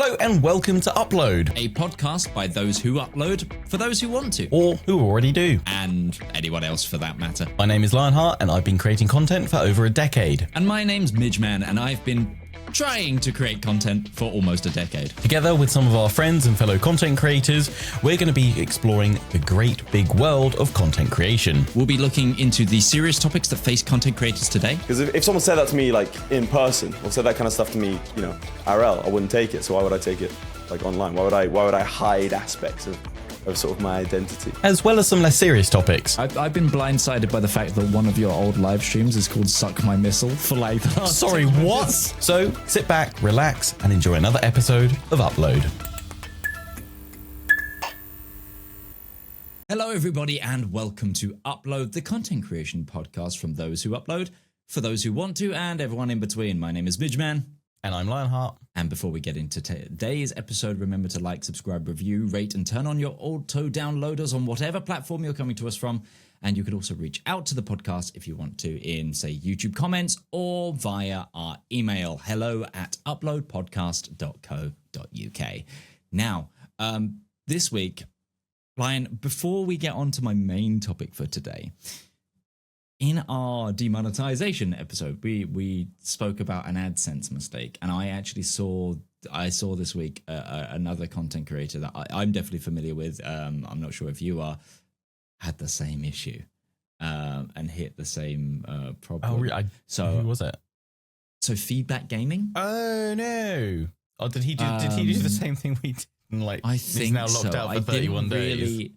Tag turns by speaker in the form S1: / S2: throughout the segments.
S1: Hello and welcome to Upload,
S2: a podcast by those who upload for those who want to,
S1: or who already do,
S2: and anyone else for that matter.
S1: My name is Lionheart and I've been creating content for over a decade.
S2: And my name's Midgeman and I've been trying to create content for almost a decade.
S1: Together with some of our friends and fellow content creators, we're going to be exploring the great big world of content creation.
S2: We'll be looking into the serious topics that face content creators today.
S3: Because if someone said that to me like in person, or said that kind of stuff to me, you know, IRL, I wouldn't take it. So why would I take it like online? Why would I hide aspects of sort of my identity?
S1: As well as some less serious topics.
S4: I've been blindsided by the fact that one of your old live streams is called Suck My Missile for like the last
S1: Sorry,
S4: 10
S1: what?
S4: minutes.
S1: So sit back, relax, and enjoy another episode of Upload.
S2: Hello everybody and welcome to Upload, the content creation podcast from those who upload, for those who want to, and everyone in between. My name is Midgeman.
S1: And I'm Lionheart.
S2: And before we get into today's episode, remember to like, subscribe, review, rate, and turn on your auto downloaders on whatever platform you're coming to us from. And you could also reach out to the podcast if you want to in, say, YouTube comments or via our email, hello@uploadpodcast.co.uk. Now, this week, Lion, before we get on to my main topic for today, in our demonetization episode, we spoke about an AdSense mistake, and I actually saw this week another content creator that I'm definitely familiar with. I'm not sure if you are, had the same issue and hit the same problem.
S1: Oh, really? Who was it?
S2: So Feedback Gaming.
S1: Oh no! Oh, did he do the same thing we did? Like,
S2: I
S1: he's
S2: think
S1: now locked out for 31 days.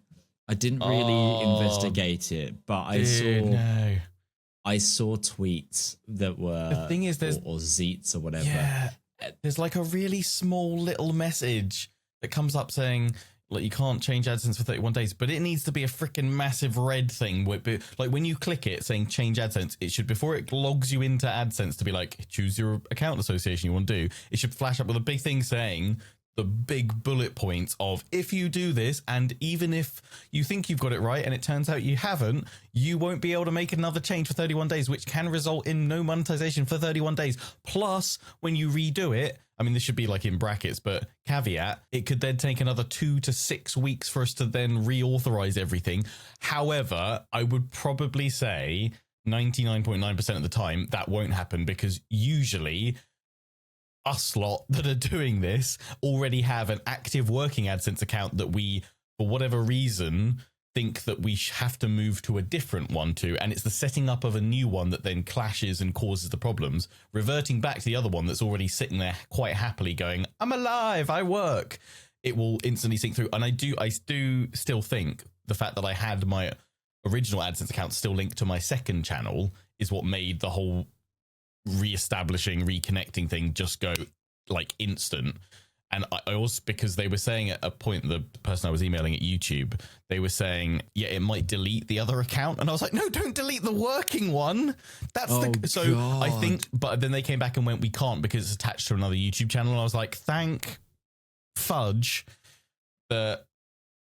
S2: I didn't really investigate it, but I saw tweets that were
S1: The thing is, there's
S2: or zeets or whatever.
S1: Yeah, there's like a really small little message that comes up saying like you can't change AdSense for 31 days, but it needs to be a freaking massive red thing. Like when you click it saying change AdSense, it should, before it logs you into AdSense to be like choose your account association you want to do, it should flash up with a big thing saying the big bullet points of, if you do this, and even if you think you've got it right and it turns out you haven't, you won't be able to make another change for 31 days, which can result in no monetization for 31 days. Plus, when you redo it, I mean, this should be like in brackets, but caveat, it could then take another 2 to 6 weeks for us to then reauthorize everything. However, I would probably say 99.9% of the time that won't happen, because usually us lot that are doing this already have an active working AdSense account that we, for whatever reason, think that we have to move to a different one to, and it's the setting up of a new one that then clashes and causes the problems, reverting back to the other one that's already sitting there quite happily going, I'm alive, I work. It will instantly sync through. And I do still think the fact that I had my original AdSense account still linked to my second channel is what made the whole reconnecting thing just go like instant. And I also, because they were saying at a point, the person I was emailing at YouTube, they were saying, yeah, it might delete the other account, and I was like, no, don't delete the working one. That's God. I think, but then they came back and went, we can't because it's attached to another YouTube channel, and I was like, thank fudge that,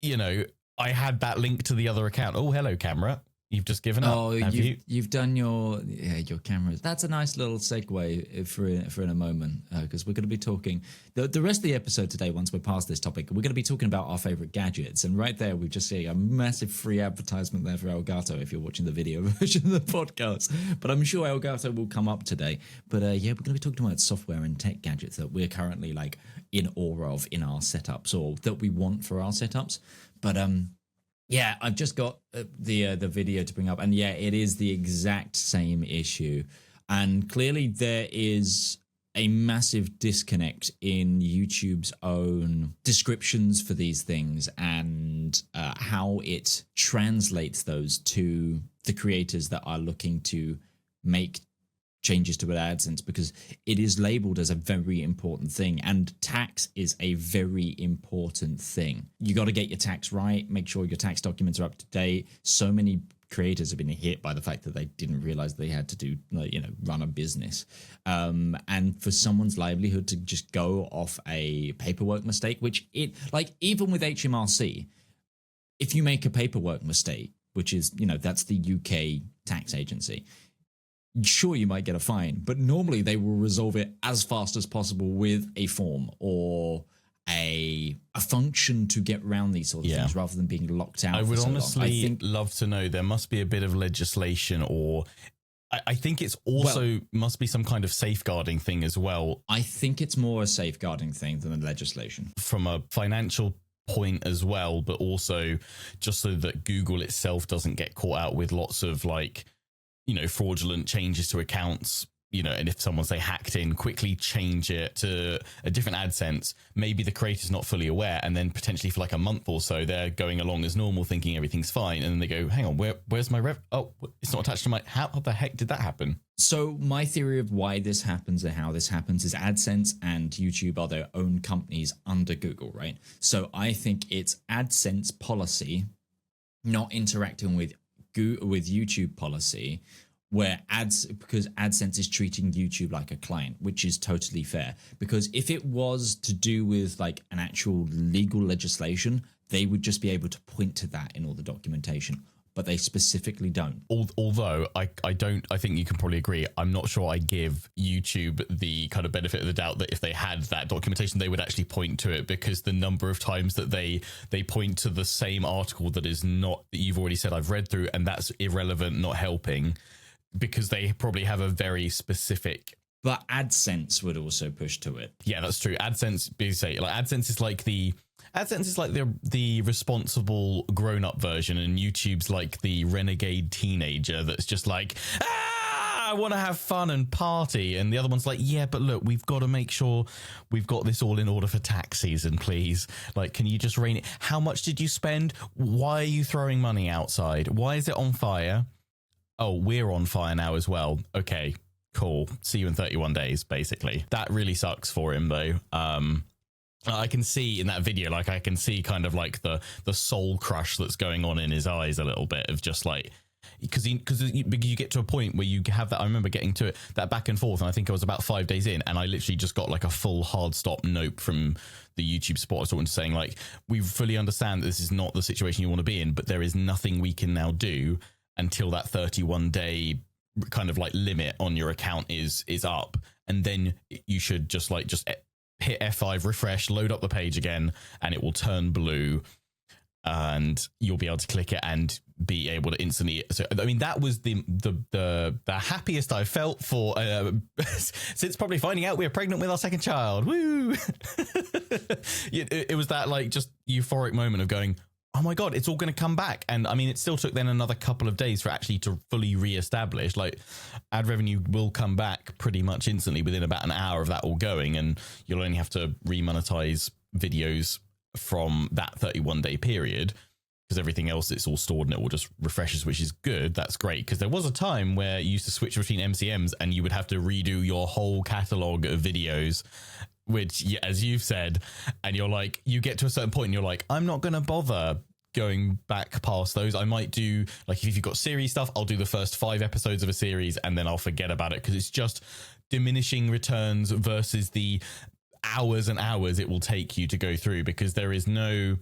S1: you know, I had that link to the other account. Oh, hello, camera. You've just given up.
S2: Oh, you've done your cameras. That's a nice little segue for in a moment, because we're going to be talking the rest of the episode today. Once we're past this topic, we're going to be talking about our favorite gadgets. And right there, we've just seen a massive free advertisement there for Elgato if you're watching the video version of the podcast. But I'm sure Elgato will come up today. But yeah, we're going to be talking about software and tech gadgets that we're currently like in awe of in our setups, or that we want for our setups. But yeah, I've just got the video to bring up, and yeah, it is the exact same issue. And clearly there is a massive disconnect in YouTube's own descriptions for these things and how it translates those to the creators that are looking to make changes to AdSense, because it is labeled as a very important thing, and tax is a very important thing. You got to get your tax right, make sure your tax documents are up to date. So many creators have been hit by the fact that they didn't realize they had to do, run a business. And for someone's livelihood to just go off a paperwork mistake, which even with HMRC, if you make a paperwork mistake, which is, that's the UK tax agency, sure, you might get a fine, but normally they will resolve it as fast as possible with a form or function to get around these sort of things rather than being locked out.
S1: I would honestly
S2: I think,
S1: love to know. There must be a bit of legislation, or I think it's also must be some kind of safeguarding thing as well.
S2: I think it's more a safeguarding thing than a legislation.
S1: From a financial point as well, but also just so that Google itself doesn't get caught out with lots of like, you know, fraudulent changes to accounts, you know, and if someone say hacked in, quickly change it to a different AdSense. Maybe the creator's not fully aware, and then potentially for like a month or so they're going along as normal thinking everything's fine, and then they go, hang on, where's my rev? Oh, it's not attached to my, how the heck did that happen?
S2: So my theory of why this happens and how this happens is AdSense and YouTube are their own companies under Google, right? So I think it's AdSense policy not interacting with YouTube policy, where because AdSense is treating YouTube like a client, which is totally fair. Because if it was to do with like an actual legal legislation, they would just be able to point to that in all the documentation, but they specifically don't.
S1: Although I think you can probably agree, I'm not sure I give YouTube the kind of benefit of the doubt that if they had that documentation, they would actually point to it, because the number of times that they point to the same article that is not, that you've already said I've read through, and that's irrelevant, not helping, because they probably have a very specific.
S2: But AdSense would also push to it.
S1: Yeah, that's true. AdSense, AdSense is like the responsible grown-up version, and YouTube's like the renegade teenager that's just like, I want to have fun and party, and the other one's like, yeah, but look, we've got to make sure we've got this all in order for tax season, please. Like, can you just rein it? How much did you spend? Why are you throwing money outside? Why is it on fire? Oh, we're on fire now as well. Okay, cool. See you in 31 days, basically. That really sucks for him, though. I can see in that video, like, I can see kind of like the soul crush that's going on in his eyes a little bit, of just like, because you get to a point where you have that. I remember getting to it, that back and forth, and I think I was about 5 days in, and I literally just got like a full hard stop note from the YouTube support I was talking to, saying like, we fully understand that this is not the situation you want to be in, but there is nothing we can now do until that 31-day kind of like limit on your account is up, and then you should just hit F5, refresh, load up the page again, and it will turn blue, and you'll be able to click it and be able to instantly. So I mean, that was the happiest I felt for since probably finding out we were pregnant with our second child. Woo! It was that like just euphoric moment of going, oh my God, it's all going to come back. And I mean, it still took then another couple of days for actually to fully reestablish. Like, ad revenue will come back pretty much instantly within about an hour of that all going, and you'll only have to remonetize videos from that 31-day period, because everything else, it's all stored and it all just refreshes, which is good. That's great, because there was a time where you used to switch between MCMs and you would have to redo your whole catalog of videos, which, yeah, as you've said, and you're like, you get to a certain point and you're like, I'm not going to bother going back past those. I might do, like, if you've got series stuff, I'll do the first 5 episodes of a series and then I'll forget about it, because it's just diminishing returns versus the hours and hours it will take you to go through, because there is no,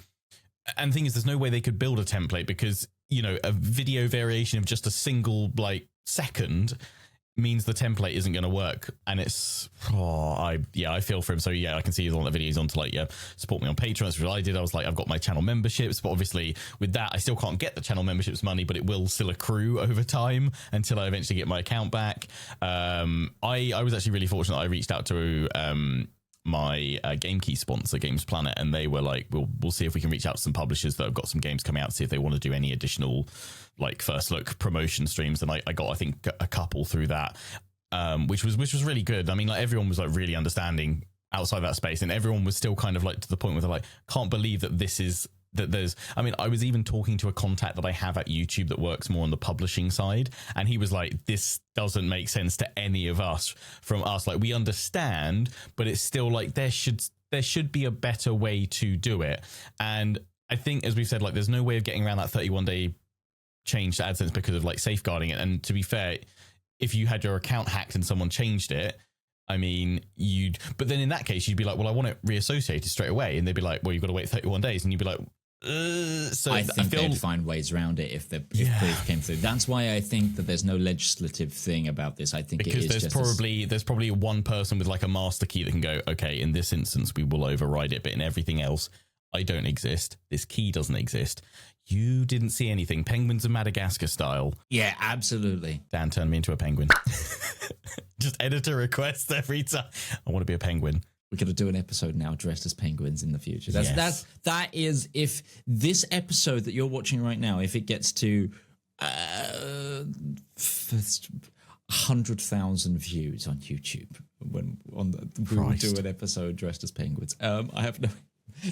S1: and the thing is, there's no way they could build a template, because, you know, a video variation of just a single like second means the template isn't going to work. And it's, I feel for him. So yeah, I can see he's on that video. He's on to like, yeah, support me on Patreon. That's what I did. I was like, I've got my channel memberships, but obviously with that, I still can't get the channel memberships money, but it will still accrue over time until I eventually get my account back. I was actually really fortunate. I reached out to my game key sponsor, Games Planet, and they were like, we'll see if we can reach out to some publishers that have got some games coming out, see if they want to do any additional like first look promotion streams. And I got, I think, a couple through that, which was really good. I mean, like, everyone was like really understanding outside that space, and everyone was still kind of like to the point where they're like, can't believe that this is, that there's, I mean, I was even talking to a contact that I have at YouTube that works more on the publishing side, and he was like, this doesn't make sense to any of us, from us. Like, we understand, but it's still like, there should be a better way to do it. And I think, as we've said, like, there's no way of getting around that 31-day change to AdSense because of like safeguarding it. And to be fair, if you had your account hacked and someone changed it, I mean, but then in that case, you'd be like, well, I want it reassociated straight away. And they'd be like, well, you've got to wait 31 days. And you'd be like, so
S2: I think they'd find ways around it if proof came through. That's why I think that there's no legislative thing about this. I think
S1: because
S2: it is
S1: there's probably one person with like a master key that can go, okay, in this instance, we will override it. But in everything else, I don't exist. This key doesn't exist. You didn't see anything. Penguins of Madagascar style.
S2: Yeah, absolutely.
S1: Dan turned me into a penguin. Just editor requests every time. I want to be a penguin.
S2: We're going to do an episode now dressed as penguins in the future. That is, if this episode that you're watching right now, if it gets to 100,000 views on YouTube, we will do an episode dressed as penguins. I have no.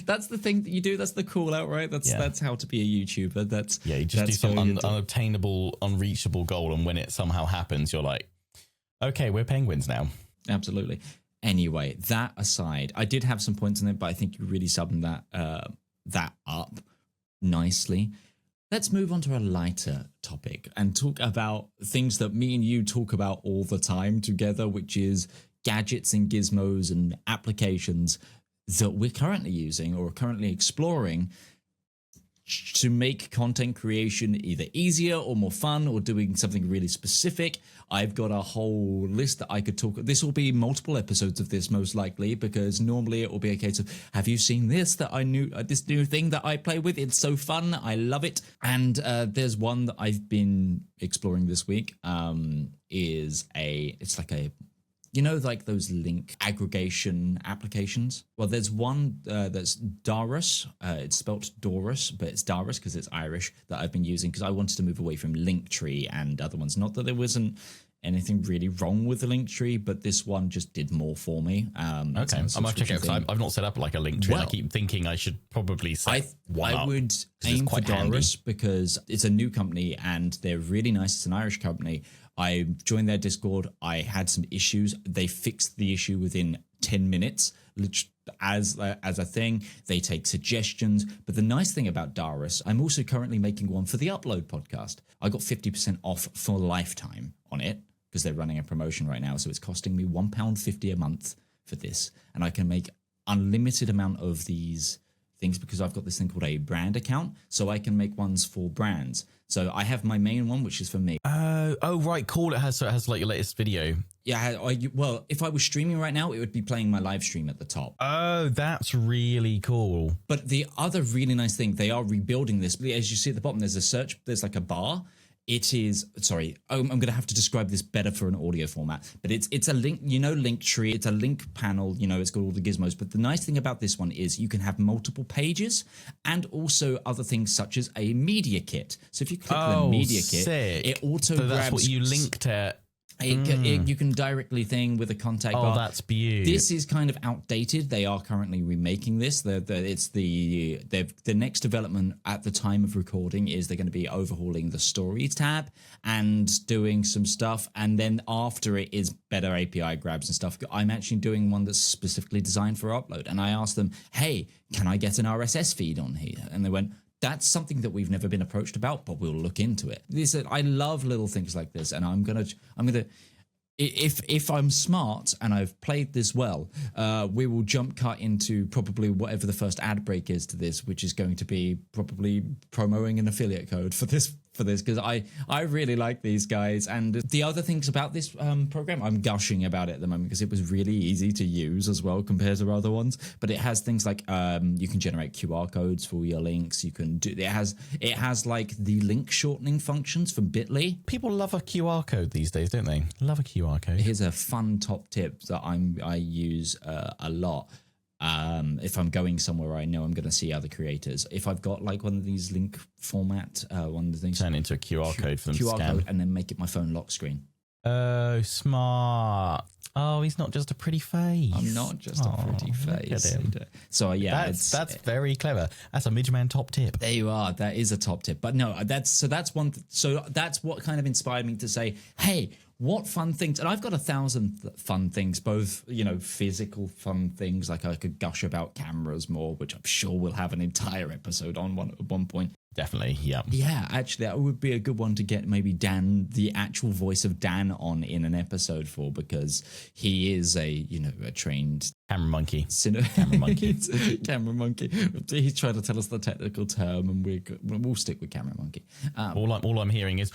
S2: That's the thing that you do. That's the call out, right? That's how to be a YouTuber.
S1: You just do some unobtainable, unreachable goal, and when it somehow happens, you're like, okay, we're penguins now.
S2: Absolutely. Anyway, that aside, I did have some points on it, but I think you really summed that up nicely. Let's move on to a lighter topic and talk about things that me and you talk about all the time together, which is gadgets and gizmos and applications that we're currently using or currently exploring to make content creation either easier or more fun or doing something really specific. I've got a whole list that I could talk. This will be multiple episodes of this most likely, because normally it will be a case of, have you seen this this new thing that I play with? It's so fun. I love it. And there's one that I've been exploring this week. It's like a, like those link aggregation applications. Well, there's one that's Doras. It's spelt Doras, but it's Doras because it's Irish, that I've been using because I wanted to move away from Linktree and other ones. Not that there wasn't anything really wrong with the Linktree, but this one just did more for me.
S1: Okay, I might check it out because I've not set up like a Linktree.
S2: Well,
S1: I keep thinking I should probably set one up.
S2: I would aim for Doras because it's a new company and they're really nice. It's an Irish company. I joined their Discord. I had some issues. They fixed the issue within 10 minutes as a thing. They take suggestions. But the nice thing about Doras, I'm also currently making one for the Upload podcast. I got 50% off for lifetime on it because they're running a promotion right now. So it's costing me £1.50 a month for this. And I can make unlimited amount of these things because I've got this thing called a brand account. So I can make ones for brands. So I have my main one, which is for me.
S1: Oh, right, cool. It has like your latest video.
S2: Yeah, well, if I was streaming right now, it would be playing my live stream at the top.
S1: Oh, that's really cool.
S2: But the other really nice thing, they are rebuilding this. As you see at the bottom, there's like a bar. It is, sorry, I'm going to have to describe this better for an audio format, but it's a link, Linktree, it's a link panel, it's got all the gizmos. But the nice thing about this one is you can have multiple pages and also other things such as a media kit. So if you click the media kit, it auto grabs.
S1: That's what you linked at.
S2: You can directly thing with a contact bar.
S1: That's beautiful.
S2: This is kind of outdated. They are currently remaking this. The next development at the time of recording is they're going to be overhauling the stories tab and doing some stuff. And then after it is better API grabs and stuff. I'm actually doing one that's specifically designed for upload. And I asked them, hey, can I get an RSS feed on here? And they went, that's something that we've never been approached about, but we'll look into it. I love little things like this, and I'm gonna. If I'm smart and I've played this well, we will jump cut into probably whatever the first ad break is to this, which is going to be probably promoting an affiliate code for this because I really like these guys. And the other things about this program, I'm gushing about it at the moment because it was really easy to use as well compared to other ones. But it has things like you can generate QR codes for your links. You can do it has like the link shortening functions from Bitly.
S1: People love a QR code these days, don't they? Love a QR code.
S2: Here's a fun top tip that I use a lot. If I'm going somewhere I know I'm going to see other creators. If I've got like one of these link format, one of the things,
S1: turn it into a QR code for them to scan.
S2: Code, and then make it my phone lock screen.
S1: Oh, smart. Oh, he's not just a pretty face.
S2: I'm not just a pretty face. So yeah,
S1: that's very clever. That's a Midgeman top tip.
S2: There you are. That is a top tip. But no, that's one. So that's what kind of inspired me to say, hey, what fun things? And I've got 1,000 fun things, both, physical fun things, like I could gush about cameras more, which I'm sure we'll have an entire episode on at one point.
S1: Definitely, yeah.
S2: Yeah, actually, that would be a good one to get maybe Dan, the actual voice of Dan, on in an episode for, because he is a trained
S1: camera monkey.
S2: Camera monkey. Camera monkey. He's trying to tell us the technical term, and we'll stick with camera monkey.
S1: All I'm hearing is.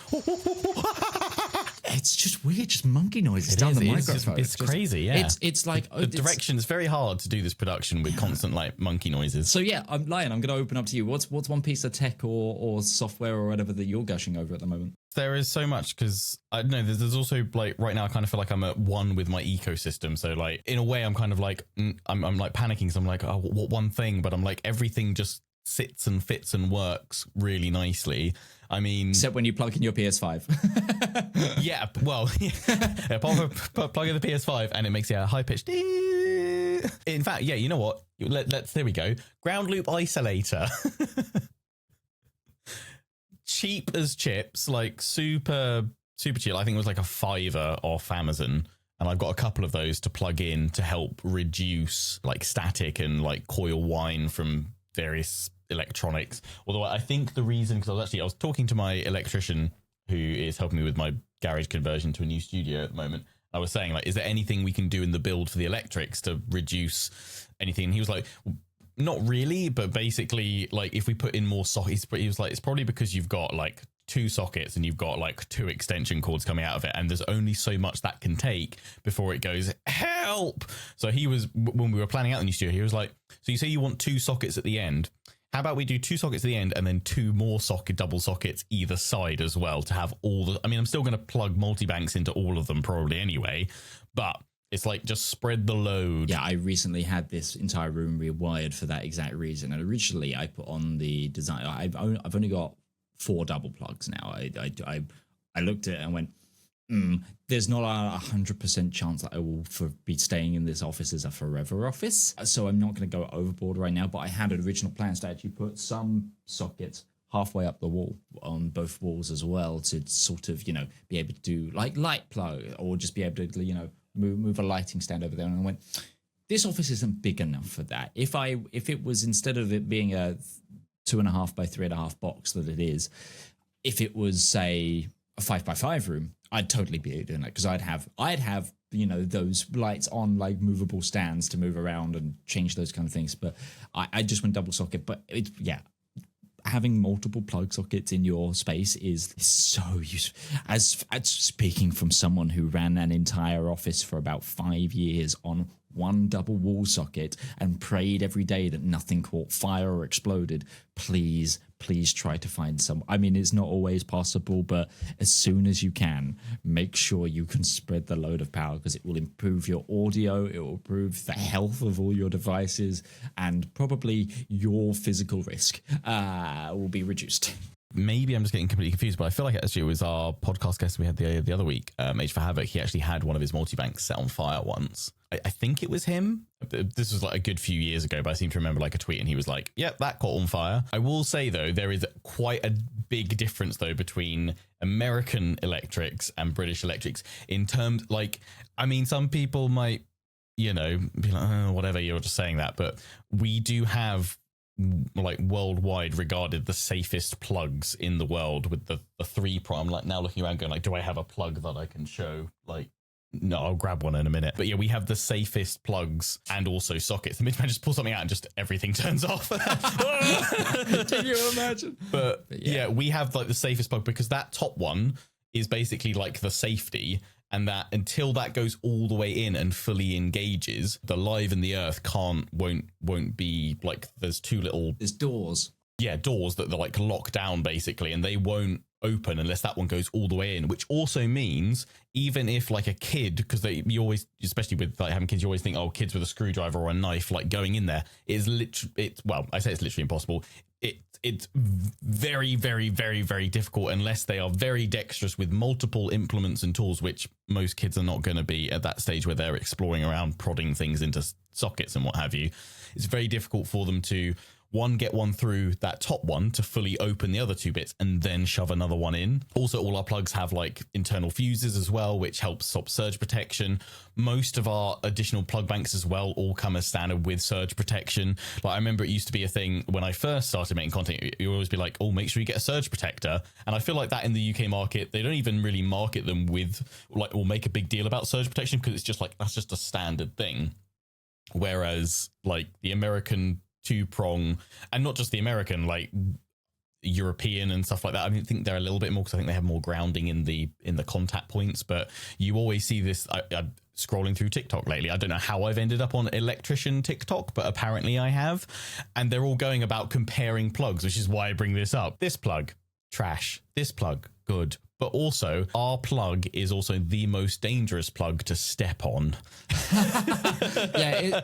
S2: It's just weird, just monkey noises down the microphone.
S1: It's just crazy, yeah.
S2: It's like
S1: the direction is very hard to do this production with constant like monkey noises.
S2: So yeah, I'm going to open up to you. What's one piece of tech or software or whatever that you're gushing over at the moment?
S1: There is so much because I don't know. There's also like right now I kind of feel like I'm at one with my ecosystem. So like in a way I'm kind of like I'm like panicking. So I'm like, oh, what one thing? But I'm like everything just sits and fits and works really nicely. I mean,
S2: except when you plug in your PS5.
S1: Yeah, well, yeah, plug in the PS5 and it makes a high pitched. In fact, yeah, you know what? Let's there we go. Ground loop isolator. Cheap as chips, like super cheap. I think it was like a $5 off Amazon. And I've got a couple of those to plug in to help reduce like static and like coil whine from various electronics. Although I think the reason, because I was talking to my electrician who is helping me with my garage conversion to a new studio at the moment. I was saying, like, is there anything we can do in the build for the electrics to reduce anything? And he was like, well, not really, but basically, like, if we put in more sockets, he was like, it's probably because you've got like 2 sockets and you've got like 2 extension cords coming out of it, and there's only so much that can take before it goes help. So he was, when we were planning out the new studio, he was like, so you say you want 2 sockets at the end, how about we do 2 sockets at the end and then 2 more double sockets either side as well to have all the, I mean, I'm still going to plug multi-banks into all of them probably anyway, but it's like just spread the load.
S2: Yeah, I recently had this entire room rewired for that exact reason. And originally I put on the design, I've only got 4 double plugs now. I looked at it and went, there's not a 100% chance that I will be staying in this office as a forever office. So I'm not going to go overboard right now, but I had original plans to actually put some sockets halfway up the wall on both walls as well to sort of, be able to do like light plug or just be able to, move a lighting stand over there. And I went, this office isn't big enough for that. If it was, instead of it being a 2.5 by 3.5 box that it is, if it was, say, a 5x5 room, I'd totally be doing that because I'd have those lights on like movable stands to move around and change those kind of things. But I just went double socket. But having multiple plug sockets in your space is so useful. As speaking from someone who ran an entire office for about 5 years on one double wall socket and prayed every day that nothing caught fire or exploded, please try to find some. I mean, it's not always possible, but as soon as you can, make sure you can spread the load of power because it will improve your audio, it will improve the health of all your devices, and probably your physical risk will be reduced.
S1: Maybe I'm just getting completely confused, but I feel like actually it was our podcast guest we had the other week, H for Havoc. He actually had one of his multibanks set on fire once. I think it was him. This was like a good few years ago, but I seem to remember like a tweet and he was like, yep, that caught on fire. I will say though, there is quite a big difference though between American electrics and British electrics in terms, like, I mean, some people might, be like, oh, whatever, you're just saying that, but we do have like worldwide regarded the safest plugs in the world with the 3-prong. Like now looking around going like, do I have a plug that I can show? Like, no, I'll grab one in a minute. But yeah, we have the safest plugs and also sockets. The Midgeman just pull something out and just everything turns off.
S2: Can you imagine?
S1: But yeah, we have like the safest plug because that top one is basically like the safety, and that until that goes all the way in and fully engages, the live and the earth won't be like, there's
S2: doors.
S1: Yeah, doors that they're like locked down basically, and they won't open unless that one goes all the way in, which also means even if like a kid, because you always, especially with like having kids, you always think, oh, kids with a screwdriver or a knife like going in there is I say it's literally impossible. It's very, very, very, very difficult unless they are very dexterous with multiple implements and tools, which most kids are not going to be at that stage where they're exploring around, prodding things into sockets and what have you. It's very difficult for them to get one through that top one to fully open the other 2 bits and then shove another one in. Also, all our plugs have like internal fuses as well, which helps stop surge protection. Most of our additional plug banks as well all come as standard with surge protection. Like I remember it used to be a thing when I first started making content, you always be like, oh, make sure you get a surge protector. And I feel like that in the UK market, they don't even really market them with like, or make a big deal about surge protection because it's just like, that's just a standard thing. Whereas like the American 2-prong, and not just the American, like European and stuff like that. I think they're a little bit more because I think they have more grounding in the contact points. But you always see this. I'm scrolling through TikTok lately. I don't know how I've ended up on electrician TikTok, but apparently I have. And they're all going about comparing plugs, which is why I bring this up. This plug, trash. This plug, good. But also, our plug is also the most dangerous plug to step on.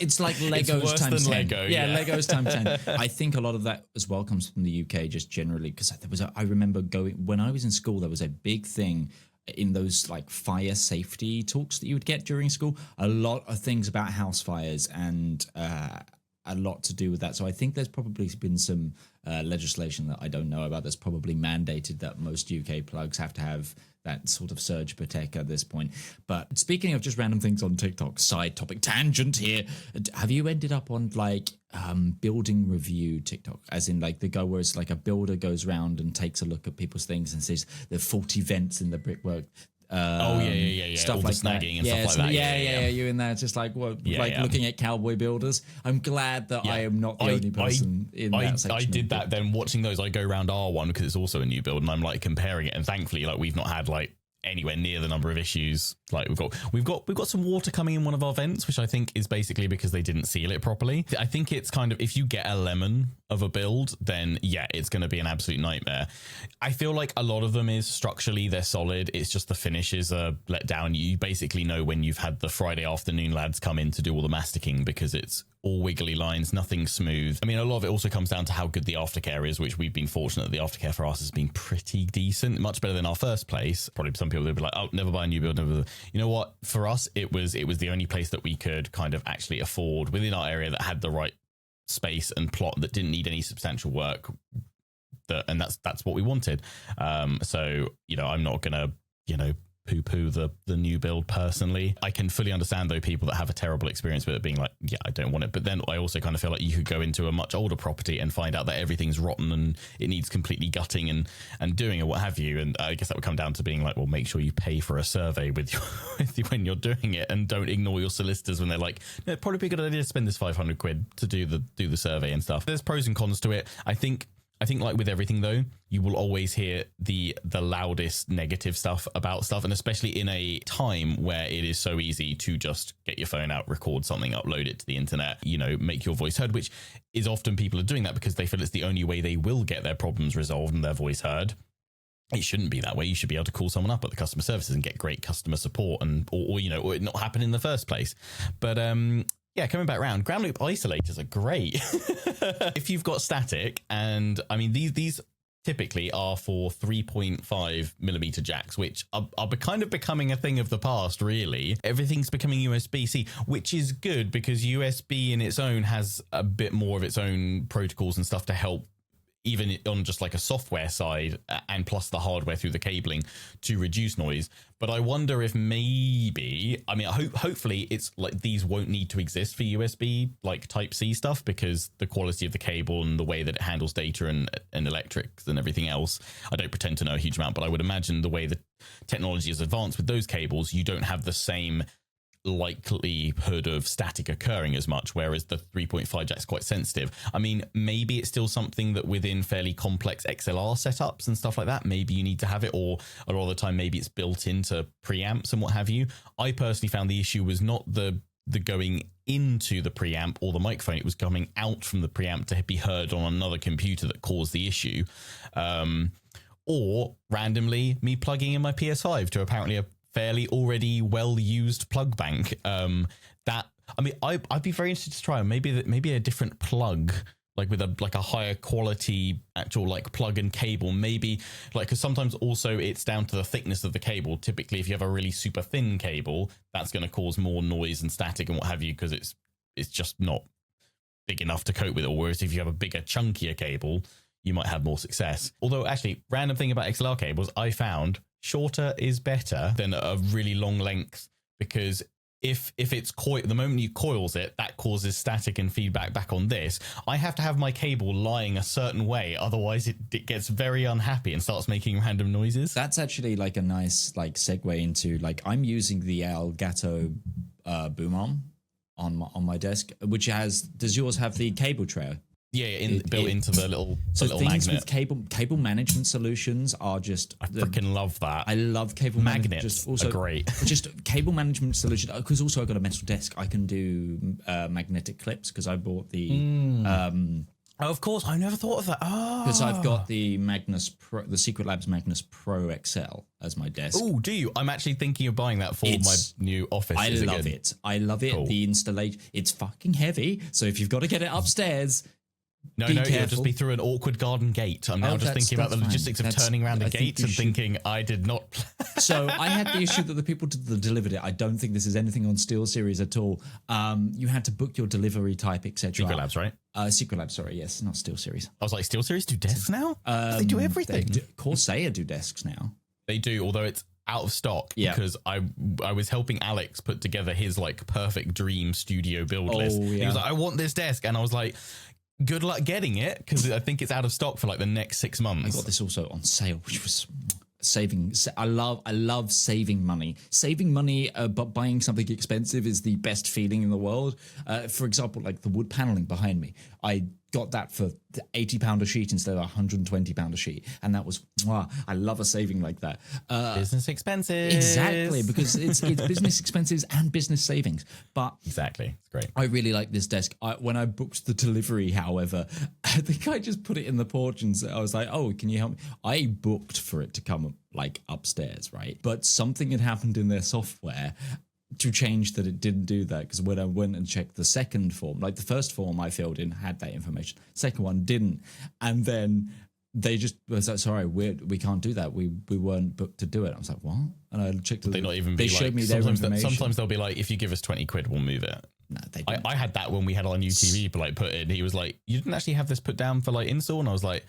S2: It's like Legos
S1: worse
S2: times
S1: than
S2: 10.
S1: Lego,
S2: yeah,
S1: yeah.
S2: Legos times 10. I think a lot of that as well comes from the UK just generally, because I remember when I was in school, there was a big thing in those like fire safety talks that you would get during school. A lot of things about house fires and a lot to do with that. So I think there's probably been some legislation that I don't know about that's probably mandated that most UK plugs have to have that sort of surge protect at this point. But speaking of just random things on TikTok, side topic tangent here, have you ended up on like building review TikTok, as in like the go where it's like a builder goes around and takes a look at people's things and says there are 40 vents in the brickwork?
S1: All
S2: Stuff like
S1: the snagging
S2: that.
S1: and stuff like that.
S2: Yeah. You in there, it's just like looking at cowboy builders. I'm glad that I am not the only person in that section.
S1: I did that. Then watching those, I go around R1 because it's also a new build, and I'm like comparing it. And thankfully, like we've not had like anywhere near the number of issues. Like we've got some water coming in one of our vents, which I think is basically because they didn't seal it properly. I think it's kind of, if you get a lemon of a build, then yeah, it's going to be an absolute nightmare. I feel like a lot of them is structurally they're solid. It's just the finishes are let down. You basically know when you've had the Friday afternoon lads come in to do all the masticing because it's all wiggly lines, nothing smooth. I mean, a lot of it also comes down to how good the aftercare is, which we've been fortunate that the aftercare for us has been pretty decent, much better than our first place. Probably some people would be like, oh, never buy a new build, never. You know what? For us, it was the only place that we could kind of actually afford within our area that had the right space and plot that didn't need any substantial work. And that's what we wanted. So, you know, I'm not gonna, you know, poo-poo the new build personally. I can fully understand though people that have a terrible experience with it being like, yeah, I don't want it. But then I also kind of feel like you could go into a much older property and find out that everything's rotten and it needs completely gutting and doing or what have you. And I guess that would come down to being like, well, make sure you pay for a survey with when you're doing it, and don't ignore your solicitors when they're like, no, it'd probably be a good idea to spend this 500 quid to do the survey and stuff. There's pros and cons to it. I think like with everything though, you will always hear the loudest negative stuff about stuff, and especially in a time where it is so easy to just get your phone out, record something, upload it to the internet, you know, make your voice heard, which is often people are doing that because they feel it's the only way they will get their problems resolved and their voice heard. It shouldn't be that way. You should be able to call someone up at the customer services and get great customer support, or you know, or it not happen in the first place. But yeah, coming back around, ground loop isolators are great. If you've got static, and I mean, these typically are for 3.5 millimeter jacks, which are kind of becoming a thing of the past, really. Everything's becoming USB-C, which is good because USB in its own has a bit more of its own protocols and stuff to help, even on just like a software side, and plus the hardware through the cabling to reduce noise. But I wonder if maybe, I mean, hopefully it's like these won't need to exist for USB like Type-C stuff, because the quality of the cable and the way that it handles data and electrics and everything else, I don't pretend to know a huge amount, but I would imagine the way the technology is advanced with those cables, you don't have the same likelihood of static occurring as much, whereas the 3.5 jack's quite sensitive. I mean, maybe it's still something that within fairly complex XLR setups and stuff like that, maybe you need to have it, or a lot of the time maybe it's built into preamps and what have you. I personally found the issue was not the going into the preamp or the microphone, it was coming out from the preamp to be heard on another computer that caused the issue. Or randomly me plugging in my PS5 to apparently a fairly already well-used plug bank. That, I mean, I'd be very interested to try maybe a different plug, like with a higher quality actual like plug and cable, maybe like, because sometimes also it's down to the thickness of the cable. Typically, if you have a really super thin cable, that's going to cause more noise and static and what have you, because it's just not big enough to cope with it. Whereas if you have a bigger, chunkier cable, you might have more success. Although, actually, random thing about XLR cables, I found shorter is better than a really long length, because if it's the moment you coils it, that causes static and feedback back on this. I have to have my cable lying a certain way, otherwise it gets very unhappy and starts making random noises.
S2: That's actually like a nice like segue into, like, I'm using the Elgato boom arm on my desk, which does yours have the cable tray?
S1: built into the little
S2: things
S1: magnet.
S2: with cable management solutions are just.
S1: I freaking love that.
S2: I love cable
S1: magnets.
S2: Just also
S1: are great.
S2: Just cable management solution, because also I've got a metal desk. I can do magnetic clips because I bought the.
S1: Oh, of course, I never thought of that.
S2: Because I've got the the Secret Labs Magnus Pro XL as my desk.
S1: Oh, do you? I'm actually thinking of buying that for my new office.
S2: I love it. I love it. Cool. The installation, it's fucking heavy. So if you've got to get it upstairs,
S1: it'll just be through an awkward garden gate. I'm now just thinking about the logistics of turning around a gate and thinking I did not.
S2: So I had the issue that the people that delivered it, I don't think this is anything on SteelSeries at all. You had to book your delivery type, etc.
S1: Secret Labs, right?
S2: Secret Labs, sorry, yes, not SteelSeries.
S1: I was like, SteelSeries do desks now? They do everything.
S2: Corsair do desks now.
S1: They do, although it's out of stock because I was helping Alex put together his like perfect dream studio build list. Yeah. He was like, I want this desk, and I was like, good luck getting it, because I think it's out of stock for like the next 6 months.
S2: I got this also on sale, which was saving. I love saving money. Saving money, but buying something expensive is the best feeling in the world. For example, like the wood paneling behind me, I got that for £80 a sheet instead of £120 a sheet, and that was I love a saving like that.
S1: Business expenses,
S2: exactly, because it's business expenses and business savings. But
S1: exactly, it's great.
S2: I really like this desk. When I booked the delivery, however, I think I just put it in the porch, and I was like, "Oh, can you help me?" I booked for it to come like upstairs, right? But something had happened in their software to change that it didn't do that, because when I went and checked the second form, like the first form I filled in had that information, second one didn't, and then they just was like, sorry, we can't do that, we weren't booked to do it. I was like, what? And I checked.
S1: They not even. They showed me their information. Sometimes they'll be like, if you give us 20 quid, we'll move it.
S2: No, they didn't.
S1: I had that when we had our new TV put in. He was like, you didn't actually have this put down for like install, and I was like,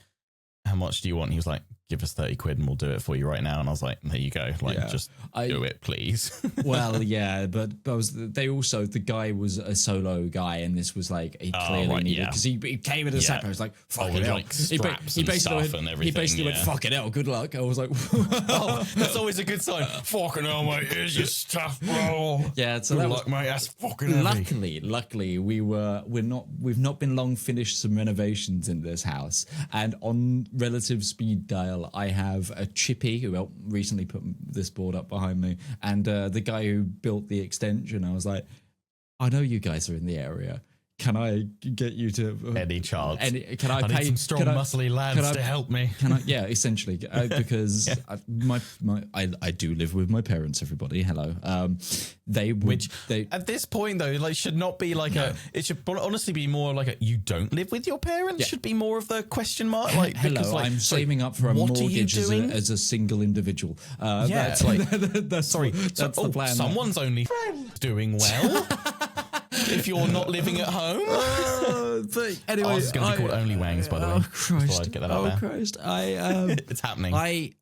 S1: how much do you want? He was like, give us 30 quid and we'll do it for you right now. And I was like, there you go. Like, just do it, please.
S2: Well, yeah, but the guy was a solo guy, and this was like, he clearly needed, because he came in a second. I was like, fuck it hell.
S1: Like he
S2: basically went, fuck it hell, good luck. I was like,
S1: oh, that's always a good sign. Fucking hell, mate, here's your stuff, bro.
S2: Yeah, so
S1: good luck, mate, that's fucking heavy.
S2: Luckily, we've not been long finished some renovations in this house, and on relative speed dial, I have a chippy who recently put this board up behind me, and the guy who built the extension. I was like, I know you guys are in the area. Can I get you to
S1: any chance?
S2: Can I pay
S1: need some strong, muscly lads to help me?
S2: Can I? Yeah, essentially, because I do live with my parents. Everybody, hello. They
S1: at this point though, like, should not be like it should honestly be more like a you don't live with your parents. Should be more of the question mark. Like,
S2: hello,
S1: because, like,
S2: I'm saving up for a mortgage as a single individual. That's like that's the plan.
S1: Someone's only doing well. If you're not living at home.
S2: But anyway,
S1: it's going to be called OnlyWangs, by the way.
S2: Oh Christ!
S1: Get that out there.
S2: Christ!
S1: It's happening.
S2: I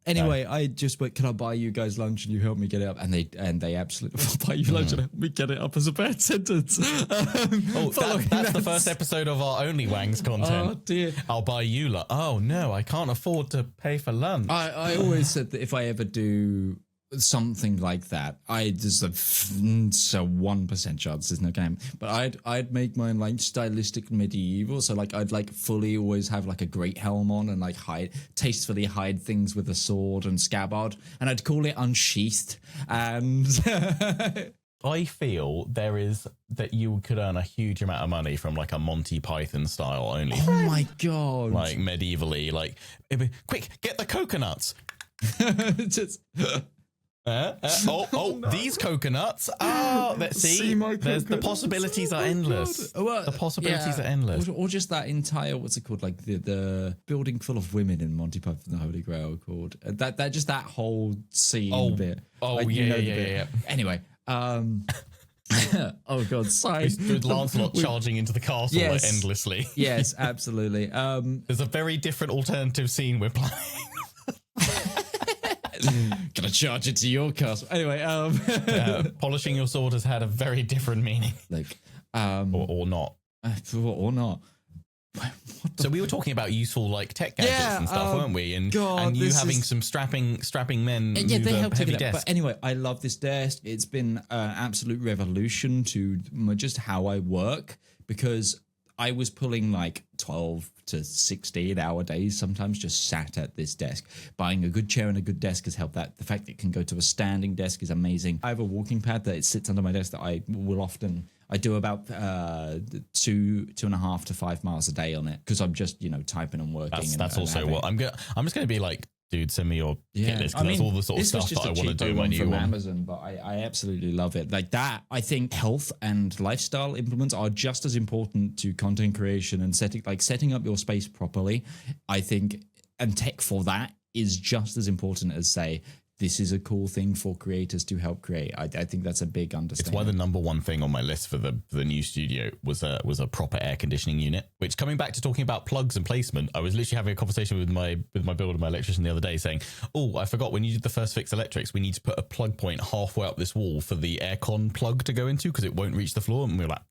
S2: just went, can I buy you guys lunch and you help me get it up? And they absolutely will buy you lunch and help me get it up as a bad sentence.
S1: That's the first episode of our OnlyWangs content.
S2: Oh dear!
S1: I'll buy you lunch. Oh no, I can't afford to pay for lunch.
S2: I always said that if I ever do something like that, there's a 1% chance, there's no game, but I'd make mine like stylistic medieval, so like I'd like fully always have like a great helm on and like tastefully hide things with a sword and scabbard, and I'd call it Unsheathed. And
S1: I feel that you could earn a huge amount of money from like a Monty Python style only.
S2: Oh my god!
S1: Like medievally, like quick, get the coconuts.
S2: Just.
S1: These coconuts. Let's see. The possibilities are endless. The possibilities are endless.
S2: Or just that entire, what's it called? Like the building full of women in Monty Python and the Holy Grail called. That whole scene bit.
S1: Oh,
S2: like,
S1: yeah.
S2: Anyway, oh god, sorry.
S1: With Lancelot charging into the castle endlessly.
S2: Yes, absolutely.
S1: There's a very different alternative scene we're playing.
S2: Gonna charge it to your castle. Anyway,
S1: polishing your sword has had a very different meaning.
S2: Like,
S1: or not.
S2: Or not.
S1: So we were talking about useful like tech gadgets and stuff, weren't we? And you having some strapping men.
S2: Yeah, they helped
S1: heavy
S2: take it up.
S1: desk.
S2: But anyway, I love this desk. It's been an absolute revolution to just how I work, because I was pulling like 12 to 16 hour days sometimes just sat at this desk. Buying a good chair and a good desk has helped that. The fact that it can go to a standing desk is amazing. I have a walking pad that it sits under my desk that I will often... I do about 2.5 to 5 miles a day on it because I'm just, typing and working.
S1: That's also what I'm just going to be like, dude, send me your kit list, because that's all the sort of stuff that I want to do in my new one.
S2: Amazon, but I absolutely love it. Like that, I think health and lifestyle implements are just as important to content creation and setting up your space properly. I think, and tech for that is just as important as, say, this is a cool thing for creators to help create. I think that's a big understanding.
S1: It's why the number one thing on my list for the new studio was a proper air conditioning unit. Which, coming back to talking about plugs and placement, I was literally having a conversation with my builder, my electrician, the other day, saying, "Oh, I forgot when you did the first fix electrics, we need to put a plug point halfway up this wall for the aircon plug to go into because it won't reach the floor." And we were like,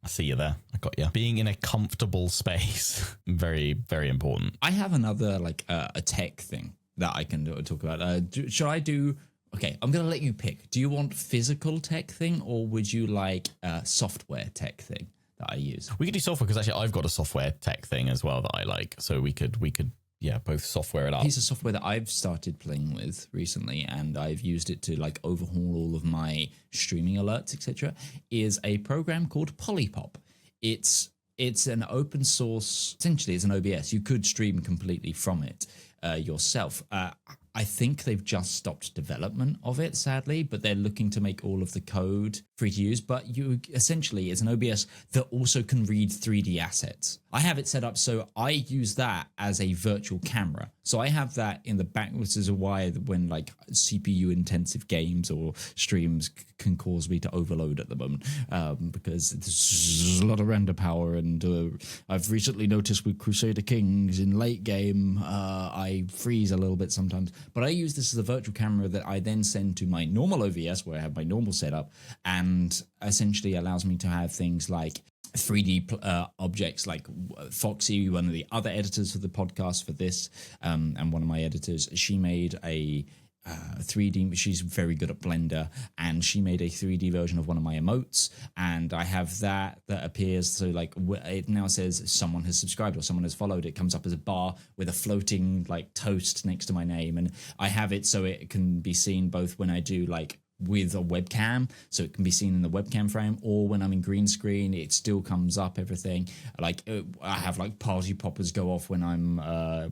S1: I see you there. I got you. Being in a comfortable space, very, very important.
S2: I have another a tech thing that I can talk about. Should I do... Okay, I'm going to let you pick. Do you want physical tech thing, or would you like a software tech thing that I use?
S1: We could do software, because actually I've got a software tech thing as well that I like. So we could both software it up.
S2: A piece of software that I've started playing with recently, and I've used it to overhaul all of my streaming alerts, etc., is a program called Polypop. It's an open source... Essentially, it's an OBS. You could stream completely from it yourself. I think they've just stopped development of it, sadly, but they're looking to make all of the code free to use. But essentially, it's an OBS that also can read 3D assets. I have it set up so I use that as a virtual camera. So I have that in the back, which is why when CPU intensive games or streams can cause me to overload at the moment, because there's a lot of render power. And I've recently noticed with Crusader Kings in late game, I freeze a little bit sometimes. But I use this as a virtual camera that I then send to my normal OBS where I have my normal setup, and essentially allows me to have things like 3D objects like Foxy, one of the other editors for the podcast for this, and one of my editors, she made a 3D, she's very good at Blender, and she made a 3D version of one of my emotes, and I have that appears, so it now says someone has subscribed or someone has followed. It comes up as a bar with a floating toast next to my name, and I have it so it can be seen both when I do with a webcam, so it can be seen in the webcam frame, or when I'm in green screen, it still comes up everything. I have party poppers go off when I'm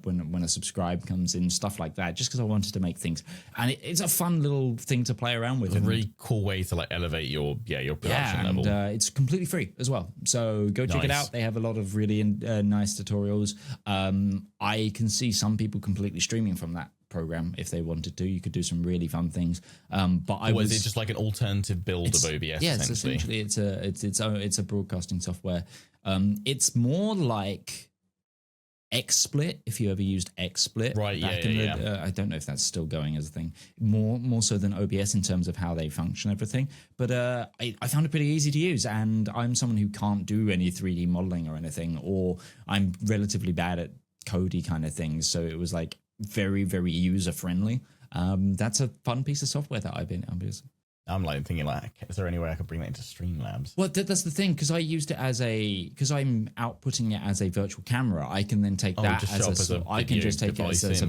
S2: when a subscribe comes in, stuff like that, just because I wanted to make things, and it's a fun little thing to play around with.
S1: It's a really cool way to elevate your production level.
S2: And it's completely free as well, so go check it out. They have a lot of really nice tutorials. I can see some people completely streaming from that program if they wanted to. You could do some really fun things, but
S1: is it just like an alternative build of OBS?
S2: Yes, essentially it's a broadcasting software. It's more like XSplit, if you ever used XSplit,
S1: right?
S2: I don't know if that's still going as a thing, more so than OBS in terms of how they function, everything. But I found it pretty easy to use, and I'm someone who can't do any 3D modeling or anything, or I'm relatively bad at codey kind of things, so it was very, very user friendly. That's a fun piece of software that I've been using.
S1: I'm thinking is there any way I could bring that into Streamlabs?
S2: Well, that's the thing, because I used it because I'm outputting it as a virtual camera. I can then take that as a I can just take it as a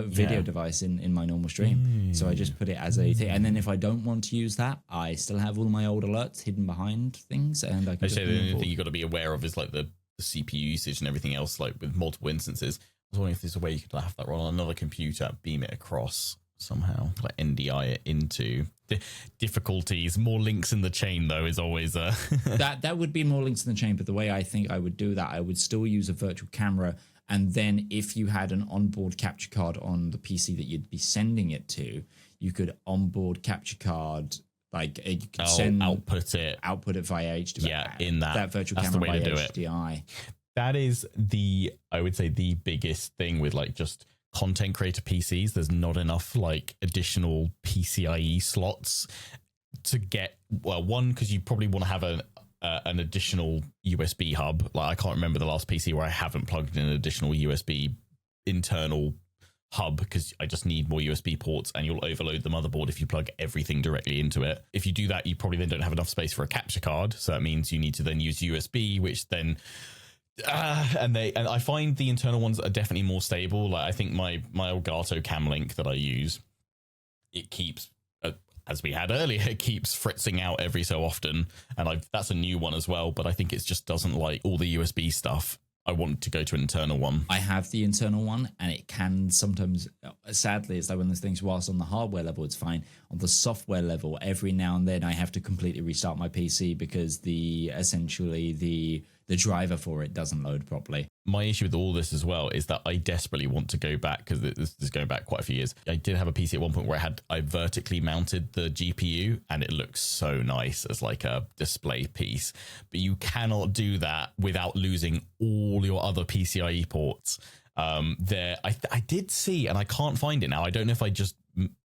S2: video device in my normal stream. So I just put it as a thing, and then if I don't want to use that, I still have all my old alerts hidden behind things, and I can.
S1: The only thing you got to be aware of is the CPU usage and everything else, with multiple instances. I was wondering if there's a way you could have that run on another computer, beam it across somehow, NDI it into difficulties. More links in the chain, though, is always
S2: that would be more links in the chain. But the way I think I would do that, I would still use a virtual camera, and then if you had an onboard capture card on the PC that you'd be sending it to, you could onboard capture card. You could
S1: output it
S2: via HDMI.
S1: Yeah, in that
S2: virtual
S1: camera,
S2: camera
S1: the way
S2: via
S1: to do
S2: HDI.
S1: It. That is I would say the biggest thing with just content creator PCs. There's not enough additional PCIe slots to get, one, because you probably want to have an additional USB hub. I can't remember the last PC where I haven't plugged in an additional USB internal hub because I just need more USB ports, and you'll overload the motherboard if you plug everything directly into it. If you do that, you probably then don't have enough space for a capture card, so that means you need to then use USB, which then and I find the internal ones are definitely more stable. Like I think my Elgato Cam Link that I use, it keeps as we had earlier, it keeps fritzing out every so often, and that's a new one as well, but I think it just doesn't like all the USB stuff. I want to go to an internal one.
S2: I have the internal one, and it can sometimes, sadly, it's like one of those things, whilst on the hardware level, it's fine. On the software level, every now and then I have to completely restart my PC because essentially the driver for it doesn't load properly.
S1: My issue with all this as well is that I desperately want to go back, because this is going back quite a few years. I did have a PC at one point where I vertically mounted the GPU, and it looks so nice as like a display piece. But you cannot do that without losing all your other PCIe ports. I did see, and I can't find it now. I don't know if I just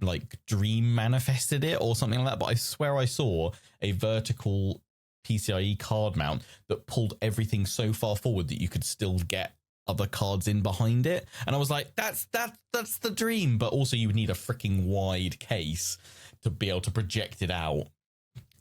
S1: like dream manifested it or something like that, but I swear I saw a vertical PCIe card mount that pulled everything so far forward that you could still get other cards in behind it. And I was like, that's the dream. But also you would need a freaking wide case to be able to project it out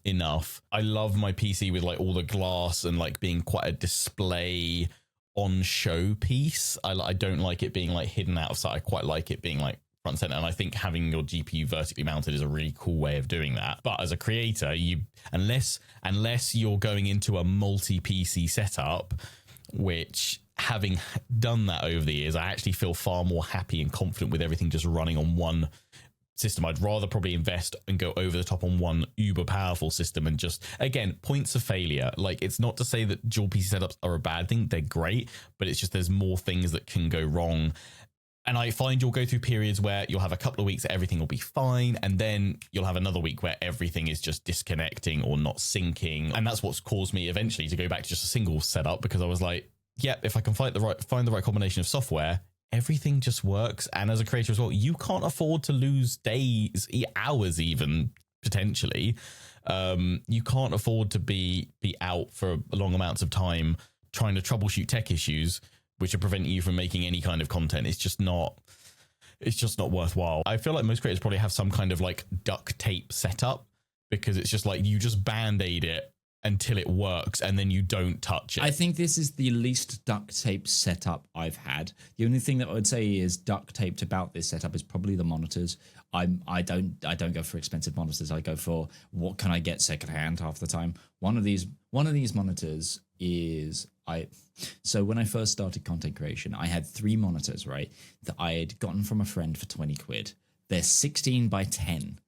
S1: enough. I love my PC with like all the glass and like being quite a display on show piece. I don't like it being like hidden out of sight. I quite like it being like front center, and I think having your GPU vertically mounted is a really cool way of doing that. But as a creator, unless you're going into a multi-PC setup, which having done that over the years, I actually feel far more happy and confident with everything just running on one system. I'd rather probably invest and go over the top on one uber powerful system, and just, again, points of failure. Like, it's not to say that dual PC setups are a bad thing. They're great, but it's just there's more things that can go wrong. And I find you'll go through periods where you'll have a couple of weeks that everything will be fine, and then you'll have another week where everything is just disconnecting or not syncing. And that's what's caused me eventually to go back to just a single setup, because I was like, yeah, if I can find the right combination of software, everything just works. And as a creator as well, you can't afford to lose days, hours even, potentially. You can't afford to be out for long amounts of time trying to troubleshoot tech issues which are preventing you from making any kind of content. It's just not worthwhile. I feel like most creators probably have some kind of like duct tape setup, because it's just like you just band-aid it until it works and then you don't touch it.
S2: I think this is the least duct tape setup I've had. The only thing that I would say is duct taped about this setup is probably the monitors. I don't go for expensive monitors. I go for what can I get secondhand half the time. One of these monitors is so when I first started content creation, I had 3 monitors, right, that I had gotten from a friend for 20 quid. They're 16 by 10.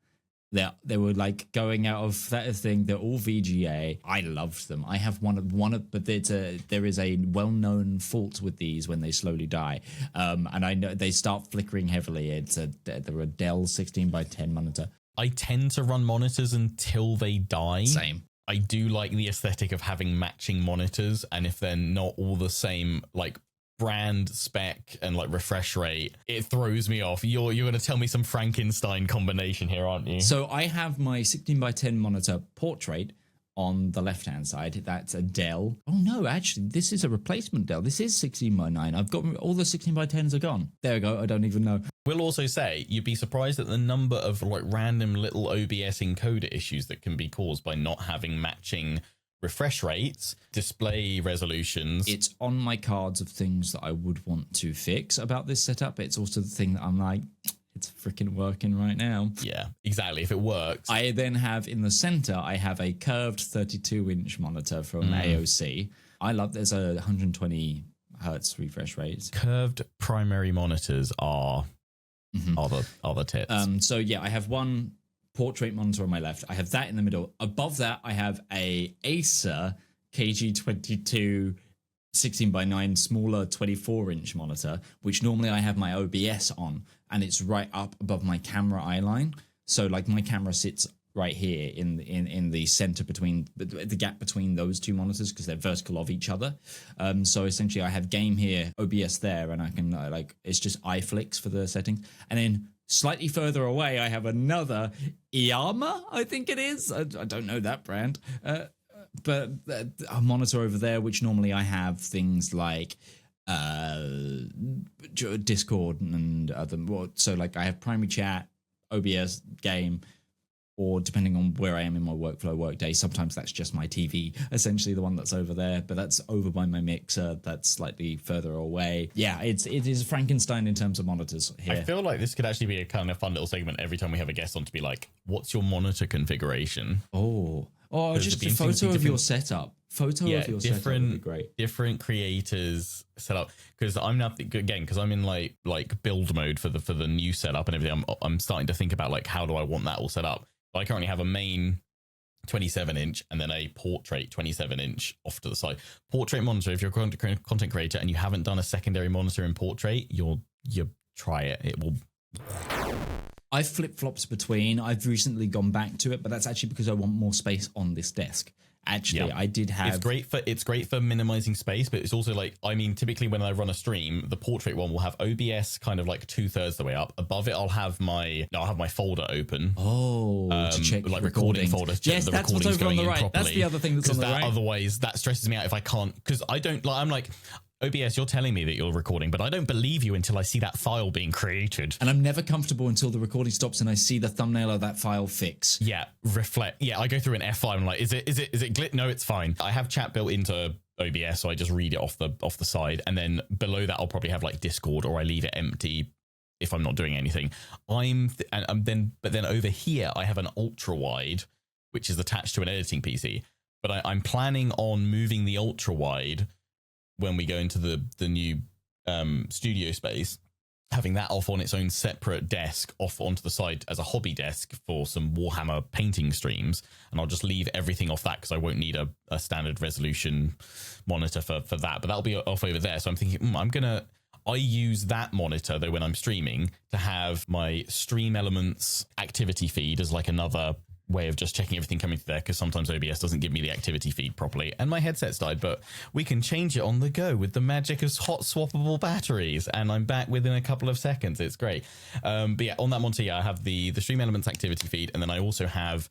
S2: They were like going out of that thing. They're all VGA. I loved them. I have one of, but there is a well-known fault with these when they slowly die. And I know they start flickering heavily. They're a Dell 16 by 10 monitor.
S1: I tend to run monitors until they die.
S2: Same.
S1: I do like the aesthetic of having matching monitors, and if they're not all the same, like brand spec and like refresh rate, it throws me off. You're going to tell me some Frankenstein combination here, aren't you?
S2: So I have my 16 by 10 monitor portrait on the left hand side. That's a Dell. Oh no, actually this is a replacement Dell. This is 16 by 9. I've got all the 16 by 10s are gone. There we go. I don't even know.
S1: We'll also say you'd be surprised at the number of like random little OBS encoder issues that can be caused by not having matching refresh rates, display resolutions.
S2: It's on my cards of things that I would want to fix about this setup. It's also the thing that I'm like, it's freaking working right now.
S1: Yeah, exactly. If it works.
S2: I then have in the center, I have a curved 32-inch monitor from AOC. I love, there's a 120 hertz refresh rate.
S1: Curved primary monitors are the tits.
S2: So yeah, I have one portrait monitor on my left. I have that in the middle. Above that, I have a Acer KG22 16 by 9 smaller 24-inch monitor, which normally I have my OBS on, and it's right up above my camera eyeline. So like my camera sits right here in the center between the gap between those two monitors, because they're vertical of each other. So essentially I have game here, OBS there, and I can it's just iFlix for the settings. And then slightly further away, I have another Iyama, I think it is. I don't know that brand. But a monitor over there, which normally I have things like Discord and other. So like I have primary chat, OBS, game, or depending on where I am in my workflow workday, sometimes that's just my TV, essentially the one that's over there, but that's over by my mixer that's slightly further away. Yeah, it is Frankenstein in terms of monitors here.
S1: I feel like this could actually be a kind of fun little segment every time we have a guest on to be like, what's your monitor configuration?
S2: Or just a photo of your setup. Of your setup would be great.
S1: Different creators set up, because I'm now because I'm in like build mode for the new setup and everything. I'm starting to think about like, how do I want that all set up? I currently have a main 27-inch and then a portrait 27-inch off to the side. Portrait monitor, if you're a content creator and you haven't done a secondary monitor in portrait, you try it. It will.
S2: I've flip-flopped between. I've recently gone back to it, but that's actually because I want more space on this desk. Actually, I did have.
S1: It's great for minimizing space, but it's also like, I mean, typically when I run a stream, the portrait one will have OBS kind of like 2/3 the way up. Above it, I'll have my folder open.
S2: To check
S1: like recording folder.
S2: Yes,
S1: the
S2: that's what's over on the right. That's the other thing that's on the right.
S1: Otherwise, that stresses me out if I can't, because I don't like. I'm like, OBS, you're telling me that you're recording, but I don't believe you until I see that file being created.
S2: And I'm never comfortable until the recording stops and I see the thumbnail of that file fix.
S1: Yeah, reflect. Yeah, I go through an F5. I'm like, is it glitch? No, it's fine. I have chat built into OBS, so I just read it off the side, and then below that I'll probably have like Discord, or I leave it empty if I'm not doing anything. But then over here I have an ultra wide, which is attached to an editing PC. But I'm planning on moving the ultra wide when we go into the new studio space, having that off on its own separate desk off onto the side as a hobby desk for some Warhammer painting streams. And I'll just leave everything off that because I won't need a standard resolution monitor for that. But that'll be off over there. So I'm thinking, I use that monitor though when I'm streaming to have my Stream Elements activity feed as like another way of just checking everything coming through there, because sometimes OBS doesn't give me the activity feed properly and my headset's died, but we can change it on the go with the magic of hot swappable batteries, and I'm back within a couple of seconds. It's great. But yeah, on that monitor, I have the Stream Elements activity feed, and then I also have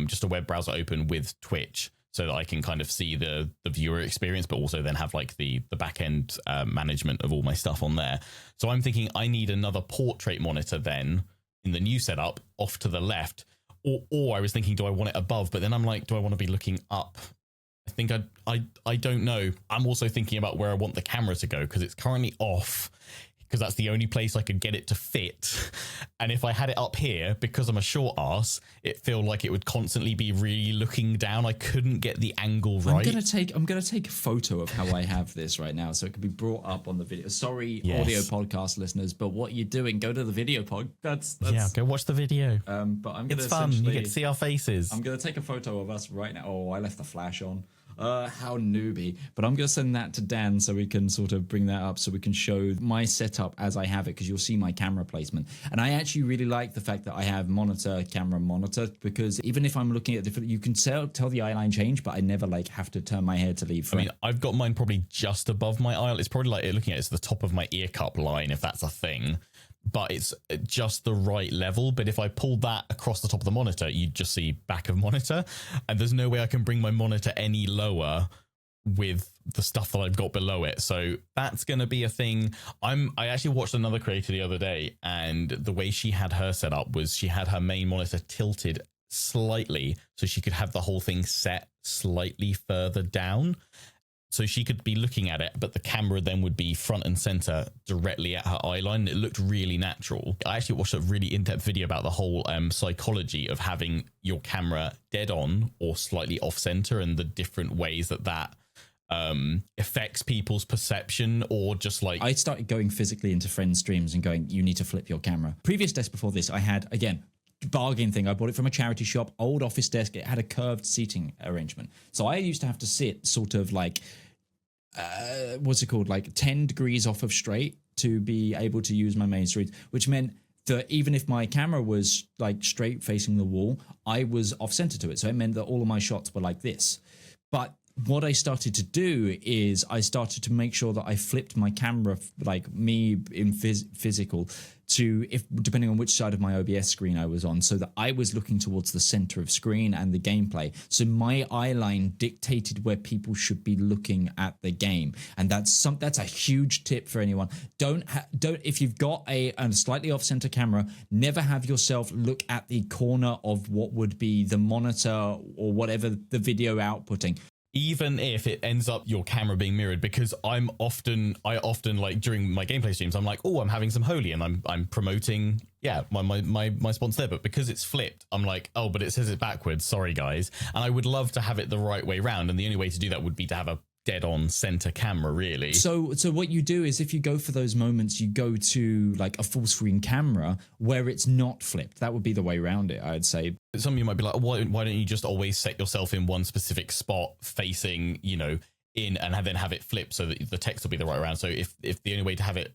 S1: just a web browser open with Twitch, so that I can kind of see the viewer experience, but also then have like the back end management of all my stuff on there. So I'm thinking I need another portrait monitor then in the new setup off to the left. Or I was thinking, do I want it above? But then I'm like, do I want to be looking up? I think I don't know. I'm also thinking about where I want the camera to go, because it's currently off, because that's the only place I could get it to fit. And if I had it up here, because I'm a short ass, it feel like it would constantly be really looking down. I couldn't get the angle right.
S2: I'm gonna take a photo of how I have this right now, so it can be brought up on the video. Sorry, yes. Audio podcast listeners, but what you're doing, go to the video pod. That's
S1: yeah, go watch the video.
S2: But I'm gonna
S1: it's fun. You get to see our faces.
S2: I'm gonna take a photo of us right now. Oh, I left the flash on. How newbie. But I'm going to send that to Dan so we can sort of bring that up, so we can show my setup as I have it, because you'll see my camera placement. And I actually really like the fact that I have camera monitor, because even if I'm looking at different, you can tell the eyeline change, but I never like have to turn my head to leave frame.
S1: I mean, I've got mine probably just above my eye. It's probably like looking at it's the top of my ear cup line, if that's a thing. But it's just the right level. But if I pull that across the top of the monitor, you just see back of monitor, and there's no way I can bring my monitor any lower with the stuff that I've got below it. So that's going to be a thing. I actually watched another creator the other day, and the way she had her set up was she had her main monitor tilted slightly so she could have the whole thing set slightly further down. So she could be looking at it, but the camera then would be front and center directly at her eyeline. It looked really natural. I actually watched a really in-depth video about the whole psychology of having your camera dead on or slightly off center, and the different ways that affects people's perception, or just like...
S2: I started going physically into friends' streams and going, you need to flip your camera. Previous desk before this, I had, again, bargain thing. I bought it from a charity shop, old office desk. It had a curved seating arrangement. So I used to have to sit sort of like, what's it called? Like 10 degrees off of straight to be able to use my main stream, which meant that even if my camera was like straight facing the wall, I was off center to it. So it meant that all of my shots were like this. But what I started to do is I started to make sure that I flipped my camera, like me in physical, to, if depending on which side of my OBS screen I was on, so that I was looking towards the center of screen and the gameplay. So my eyeline dictated where people should be looking at the game, and that's a huge tip for anyone. Don't if you've got a slightly off center camera, never have yourself look at the corner of what would be the monitor or whatever the video outputting.
S1: Even if it ends up your camera being mirrored, because I often like during my gameplay streams, I'm like, oh, I'm having some holy and I'm promoting, my sponsor there, but because it's flipped, I'm like, oh, but it says it backwards. Sorry, guys. And I would love to have it the right way round, and the only way to do that would be to have a dead-on center camera, really. So
S2: what you do is, if you go for those moments, you go to like a full screen camera where it's not flipped. That would be the way around it, I'd say.
S1: Some of you might be like, why don't you just always set yourself in one specific spot facing, in, and then have it flip so that the text will be the right way around. So if the only way to have it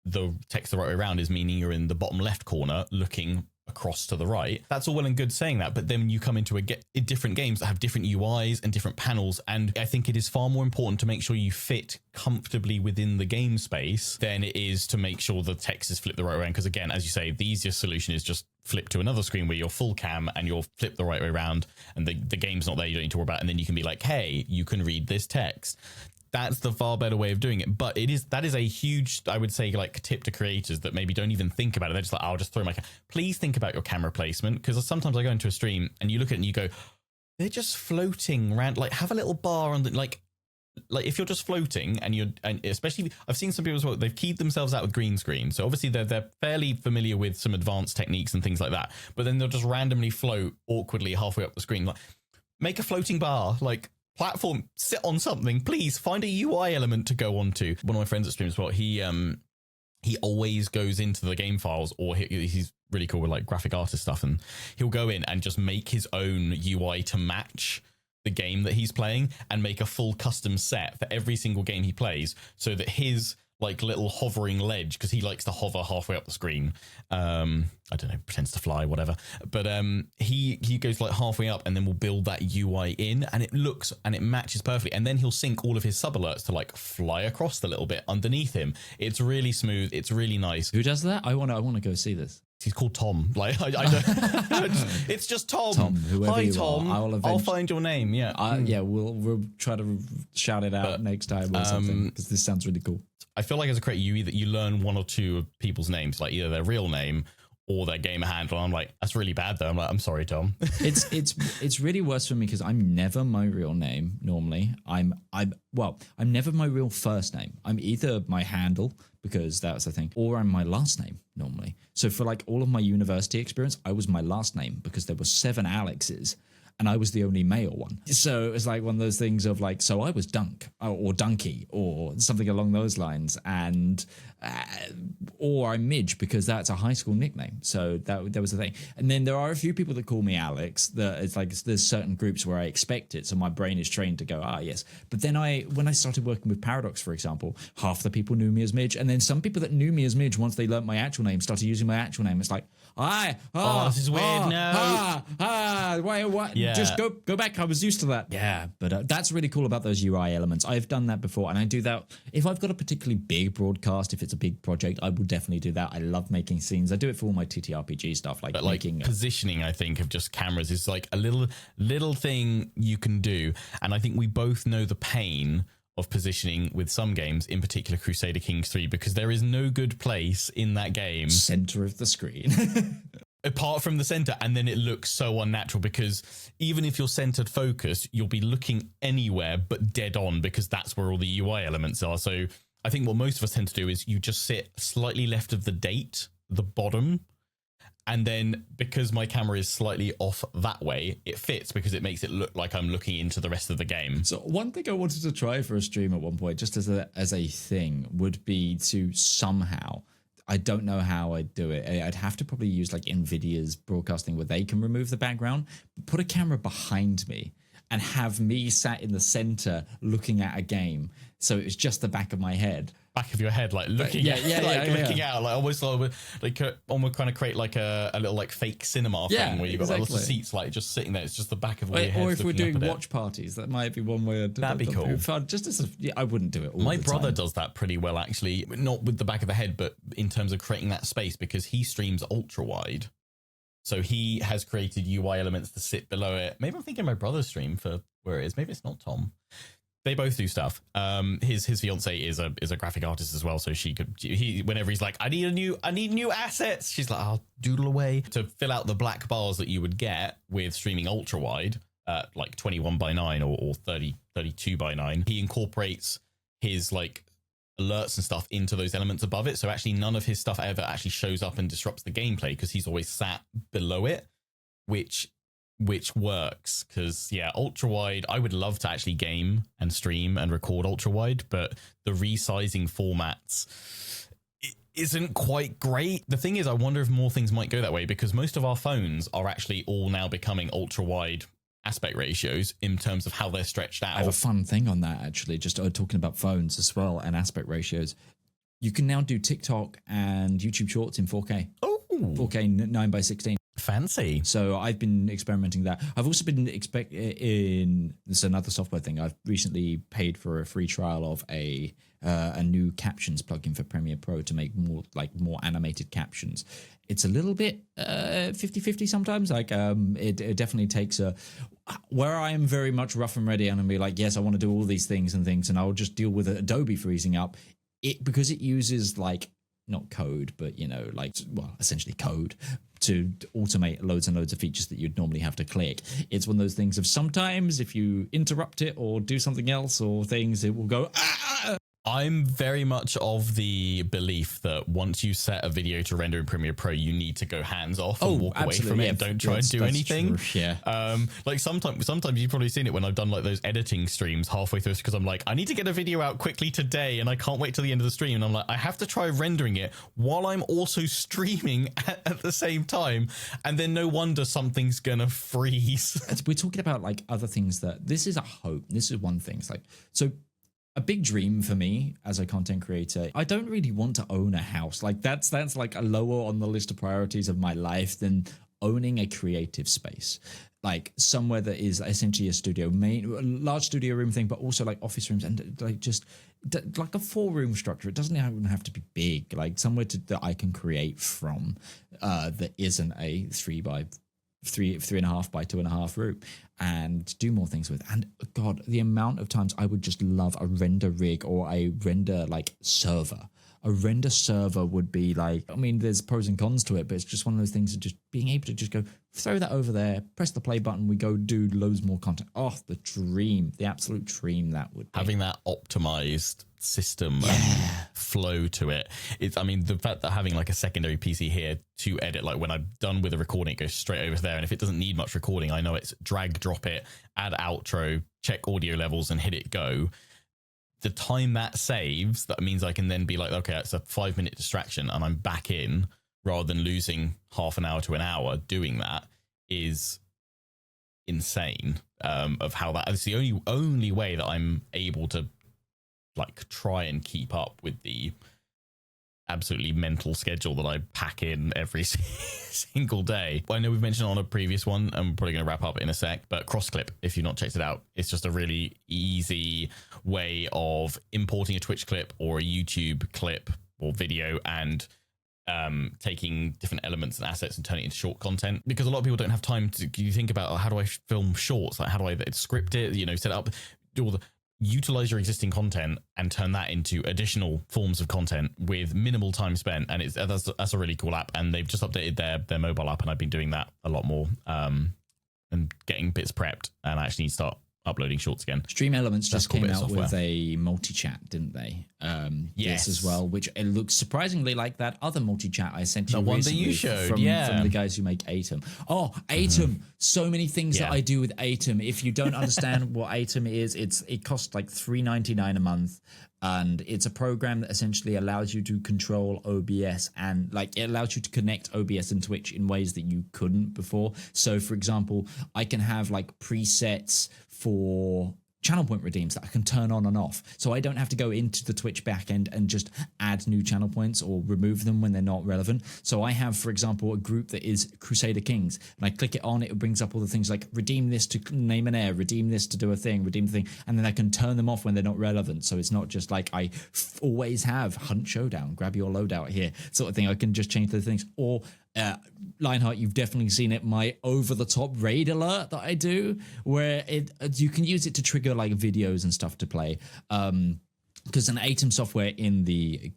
S1: the text the right way around is meaning you're in the bottom left corner looking across to the right, that's all well and good saying that, but then you come into different games that have different UIs and different panels, and I think it is far more important to make sure you fit comfortably within the game space than it is to make sure the text is flipped the right way around, because again, as you say, the easiest solution is just flip to another screen where you're full cam and you're flipped the right way around and the game's not there, you don't need to worry about it, and then you can be like, hey, you can read this text. That's the far better way of doing it. But that is a huge, I would say, like, tip to creators that maybe don't even think about it. They're just like, I'll just throw my please think about your camera placement, because sometimes I go into a stream and you look at it and you go, they're just floating around. Like, have a little bar on the, like if you're just floating and especially, I've seen some people as well, they've keyed themselves out with green screen, so obviously they're fairly familiar with some advanced techniques and things like that, but then they'll just randomly float awkwardly halfway up the screen. Like, make a floating bar, like, platform, sit on something, please find a UI element to go onto. One of my friends at stream as well, he always goes into the game files, or he's really cool with like graphic artist stuff, and he'll go in and just make his own UI to match the game that he's playing and make a full custom set for every single game he plays, so that his like little hovering ledge, because he likes to hover halfway up the screen, I don't know, pretends to fly, whatever, but he goes like halfway up and then we'll build that UI in, and it looks and it matches perfectly, and then he'll sync all of his sub alerts to like fly across the little bit underneath him. It's really smooth, it's really nice.
S2: Who does that? I want to go see this.
S1: He's called Tom. Like I don't. It's just Tom.
S2: Tom, whoever
S1: Hi,
S2: you
S1: Tom.
S2: are.
S1: I'll find your name. Yeah.
S2: Yeah. We'll try to shout it out next time or something, because this sounds really cool.
S1: I feel like as a creator, you learn one or two of people's names, like either their real name or their gamer handle. I'm like, that's really bad though. I'm like, I'm sorry, Tom.
S2: It's really worse for me because I'm never my real name normally. I'm never my real first name. I'm either my handle, because that's the thing, or I'm my last name normally. So for like all of my university experience, I was my last name because there were 7 Alexes and I was the only male one. So it was like one of those things of like, so I was Dunk or Dunky or something along those lines, and or I'm Midge because that's a high school nickname. So that was the thing. And then there are a few people that call me Alex. That it's like there's certain groups where I expect it, so my brain is trained to go, yes. But then when I started working with Paradox, for example, half the people knew me as Midge, and then some people that knew me as Midge, once they learnt my actual name, started using my actual name. It's like,
S1: this is weird.
S2: What?
S1: Yeah.
S2: Just go back. I was used to that. Yeah, but that's really cool about those UI elements. I've done that before, and I do that if I've got a particularly big broadcast. If it's a big project, I will definitely do that. I love making scenes. I do it for all my TTRPG stuff, like making
S1: positioning. I think of just cameras is like a little thing you can do, and I think we both know the pain of positioning with some games, in particular Crusader Kings 3, because there is no good place in that game,
S2: center of the screen.
S1: Apart from the center, and then it looks so unnatural, because even if you're centered focused, you'll be looking anywhere but dead on, because that's where all the UI elements are. So I think what most of us tend to do is you just sit slightly left of the date, the bottom, and then because my camera is slightly off that way, it fits because it makes it look like I'm looking into the rest of the game.
S2: So one thing I wanted to try for a stream at one point, just as a thing, would be to somehow, I don't know how I'd do it. I'd have to probably use like NVIDIA's broadcasting where they can remove the background, put a camera behind me and have me sat in the center looking at a game. So it was just the back of my head.
S1: back of your head, like looking looking out, like almost kind of create like a little like fake cinema thing where you've got like, lots of seats like just sitting there. It's just the back of all your head.
S2: Or if we're doing watch parties, that might be one way.
S1: That'd be cool.
S2: Fun. Just as I wouldn't do it all
S1: My
S2: the
S1: brother
S2: time.
S1: does that pretty well, actually. Not with the back of the head, but in terms of creating that space, because he streams ultra wide. So he has created UI elements to sit below it. Maybe I'm thinking my brother's stream for where it is. Maybe it's not Tom. They both do stuff. His fiance is a graphic artist as well, so whenever he's like, I need new assets, she's like, I'll doodle away to fill out the black bars that you would get with streaming ultra wide, like 21:9 or 32:9. He incorporates his like alerts and stuff into those elements above it, so actually none of his stuff ever actually shows up and disrupts the gameplay because he's always sat below it, which works. Because ultra wide, I would love to actually game and stream and record ultra wide, but the resizing formats isn't quite great. The thing is, I wonder if more things might go that way, because most of our phones are actually all now becoming ultra wide aspect ratios in terms of how they're stretched out.
S2: I have a fun thing on that, actually, just talking about phones as well and aspect ratios. You can now do TikTok and YouTube Shorts in 4K.
S1: Oh,
S2: 4K 9:16.
S1: Fancy.
S2: So I've been experimenting that. I've also been this is another software thing. I've recently paid for a free trial of a new captions plugin for Premiere Pro to make more animated captions. It's a little bit 50-50 sometimes. Like it definitely takes where I am very much rough and ready and I'm be like, yes, I want to do all these things, and I'll just deal with Adobe freezing up. Because it uses like not code, but essentially code to automate loads and loads of features that you'd normally have to click. It's one of those things of sometimes if you interrupt it or do something else or things, it will go.
S1: I'm very much of the belief that once you set a video to render in Premiere Pro, you need to go hands off and walk away from it and don't try and do anything.
S2: True, yeah.
S1: Like sometimes you've probably seen it when I've done like those editing streams halfway through, because I'm like, I need to get a video out quickly today and I can't wait till the end of the stream. And I'm like, I have to try rendering it while I'm also streaming at the same time. And then no wonder something's gonna freeze.
S2: We're talking about like other things this is a hope. This is one thing. It's like, so a big dream for me as a content creator, I don't really want to own a house. Like that's like a lower on the list of priorities of my life than owning a creative space. Like somewhere that is essentially a studio, large studio room thing, but also like office rooms and like just like a 4-room structure. It doesn't even have to be big, like somewhere that I can create from that isn't a 3.5 by 2.5 room and do more things with. And God, the amount of times I would just love a render rig or a render like server. A render server would be like, I mean, there's pros and cons to it, but it's just one of those things of just being able to just go throw that over there, press the play button, we go do loads more content. Oh, the dream, the absolute dream that would be.
S1: Having that optimized system and flow to it. I mean, the fact that having like a secondary PC here to edit, like when I'm done with a recording, it goes straight over there. And if it doesn't need much recording, I know it's drag, drop it, add outro, check audio levels and hit it go. The time that saves, that means I can then be like, okay, it's a 5-minute distraction and I'm back in, rather than losing half an hour to an hour doing that, is insane. Of how that's the only way that I'm able to like try and keep up with the absolutely mental schedule that I pack in every single day. I know we've mentioned on a previous one, and we're probably going to wrap up in a sec, but Crossclip, if you've not checked it out, it's just a really easy way of importing a Twitch clip or a YouTube clip or video and taking different elements and assets and turning it into short content, because a lot of people don't have time to think about, how do I film shorts? Like, how do I script it, set it up, do all the utilize your existing content and turn that into additional forms of content with minimal time spent. And that's a really cool app, and they've just updated their mobile app, and I've been doing that a lot more and getting bits prepped, and I actually need to start uploading shorts again.
S2: Stream Elements just came out with a multi-chat, didn't they? Yes, as well, which it looks surprisingly like that other multi-chat I sent you.
S1: The one that you showed,
S2: from the guys who make Atom. Oh, Atom! So many things that I do with Atom. If you don't understand what Atom is, it costs like $3.99 a month. And it's a program that essentially allows you to control OBS, and like it allows you to connect OBS and Twitch in ways that you couldn't before. So for example, I can have like presets for channel point redeems that I can turn on and off. So I don't have to go into the Twitch backend and just add new channel points or remove them when they're not relevant. So I have, for example, a group that is Crusader Kings, and I click it on, it brings up all the things like redeem this to name an heir, redeem this to do a thing, redeem the thing, and then I can turn them off when they're not relevant. So it's not just like I always have Hunt Showdown, grab your loadout here sort of thing. I can just change the things. Or Lionheart, you've definitely seen it, my over-the-top raid alert that I do, where you can use it to trigger like videos and stuff to play. Because an ATEM software in the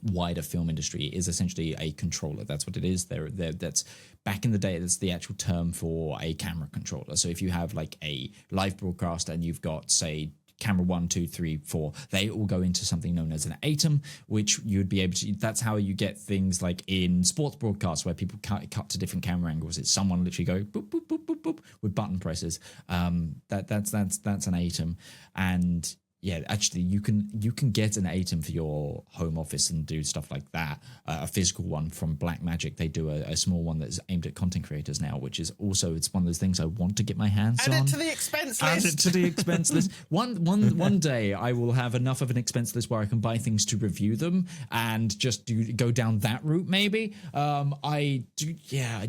S2: wider film industry is essentially a controller. That's what it is. That's back in the day. That's the actual term for a camera controller. So if you have like a live broadcast and you've got, say, camera 1, 2, 3, 4, they all go into something known as an ATEM, which you'd be able to. That's how you get things like in sports broadcasts where people cut to different camera angles. It's someone literally going boop boop boop boop boop with button presses. That's an ATEM, and yeah, actually, you can get an ATEM for your home office and do stuff like that. A physical one from Blackmagic, they do a small one that's aimed at content creators now, which is also, it's one of those things I want to get my hands on.
S1: Add it to the expense list.
S2: Add it to the expense list. One day I will have enough of an expense list where I can buy things to review them and just go down that route. Maybe I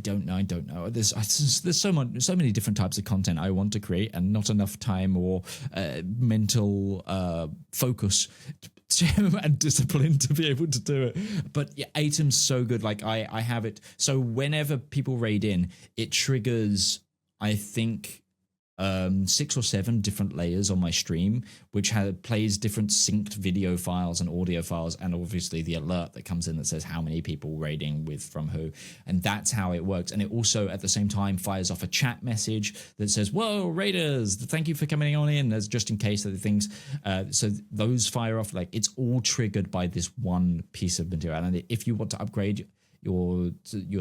S2: don't know. There's so many different types of content I want to create, and not enough time or mental focus and discipline to be able to do it. But yeah, ATEM's so good. Like I have it, so whenever people raid in, it triggers, I think, 6 or 7 different layers on my stream, which plays different synced video files and audio files, and obviously the alert that comes in that says how many people raiding with from who, and that's how it works. And it also at the same time fires off a chat message that says, "Whoa, raiders! Thank you for coming on in." As just in case of the things, so those fire off. Like it's all triggered by this one piece of material. And if you want to upgrade your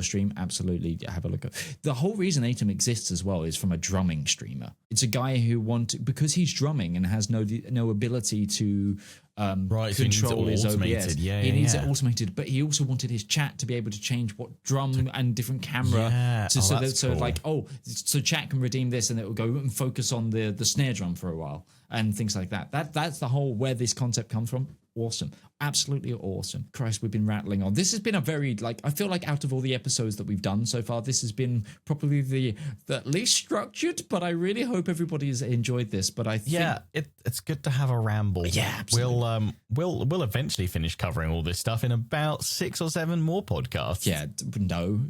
S2: stream, absolutely have a look at the whole reason ATEM exists as well is from a drumming streamer. It's a guy who because he's drumming and has no ability to control his OBS. He needs it automated, but he also wanted his chat to be able to change what drum and different camera so chat can redeem this and it will go and focus on the snare drum for a while and things like that. That's the whole where this concept comes from. Awesome. Absolutely awesome. Christ, we've been rattling on. This has been a very, I feel like out of all the episodes that we've done so far, this has been probably the least structured, but I really hope everybody has enjoyed this. But I think...
S1: Yeah, it's good to have a ramble.
S2: Yeah, absolutely.
S1: We'll eventually finish covering all this stuff in about 6 or 7 more podcasts.
S2: Yeah, no,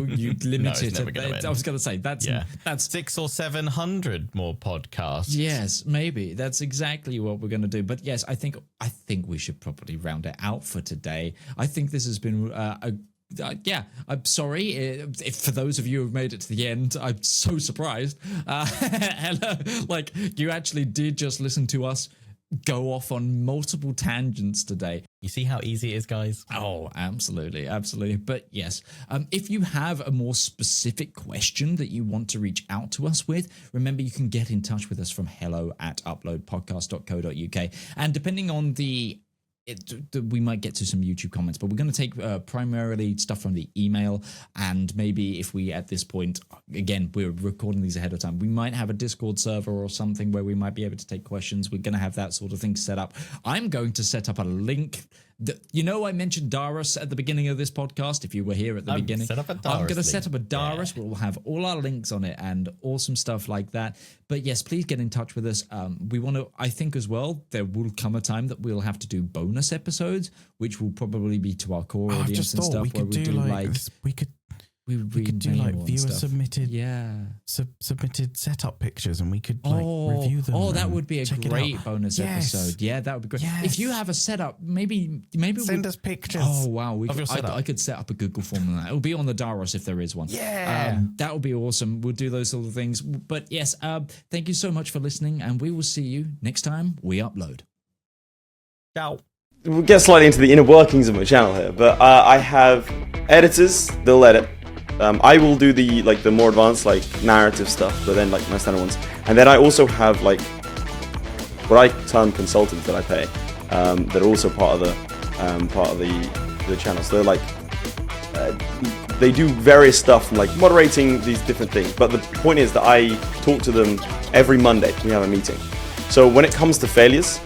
S2: you limit it. I was going to say, that's
S1: 600 or 700 more podcasts.
S2: Yes, maybe. That's exactly what we're going to do. But yes, I think we should probably round it out for today. I think this has been I'm sorry if for those of you who've made it to the end. I'm so surprised. Hello, like you actually did just listen to us go off on multiple tangents today.
S1: You see how easy it is, guys?
S2: Oh, absolutely. But yes, if you have a more specific question that you want to reach out to us with, remember you can get in touch with us from hello@uploadpodcast.co.uk. And depending on we might get to some YouTube comments, but we're going to take primarily stuff from the email, and maybe if we at this point, again, we're recording these ahead of time, we might have a Discord server or something where we might be able to take questions. We're going to have that sort of thing set up. I'm going to set up a link. I mentioned Doras at the beginning of this podcast. If you were here at the beginning, I'm going to set up a Doras. Yeah. We'll have all our links on it and awesome stuff like that. But yes, please get in touch with us. We want to, I think as well, there will come a time that we'll have to do bonus episodes, which will probably be to our core audience and stuff. We could do like viewer submitted,
S1: submitted setup pictures, and we could review them.
S2: Oh, that would be a great bonus episode. Yeah, that would be great. Yes. If you have a setup, maybe
S1: send us pictures.
S2: Oh wow, I could set up a Google form on that. It'll be on the Doras if there is one.
S1: Yeah,
S2: that would be awesome. We'll do those sort of things. But yes, thank you so much for listening, and we will see you next time we upload.
S1: Ciao.
S3: We'll get slightly into the inner workings of my channel here, but I have editors. They'll edit. I will do the more advanced narrative stuff, but then my standard ones. And then I also have what I term consultants that I pay that are also part of the channel. So they're they do various stuff from moderating these different things. But the point is that I talk to them every Monday. We have a meeting, So when it comes to failures,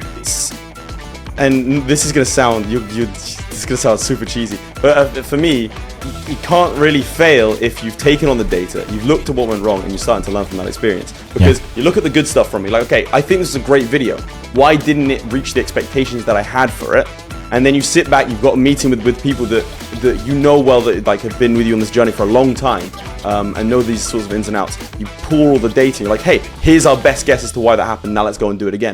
S3: and this is gonna sound super cheesy, but for me, you can't really fail if you've taken on the data, you've looked at what went wrong, and you're starting to learn from that experience. Because you look at the good stuff from me, like, okay, I think this is a great video. Why didn't it reach the expectations that I had for it? And then you sit back, you've got a meeting with people that you know well, that like have been with you on this journey for a long time, and know these sorts of ins and outs. You pull all the data, and you're like, hey, here's our best guess as to why that happened, now let's go and do it again.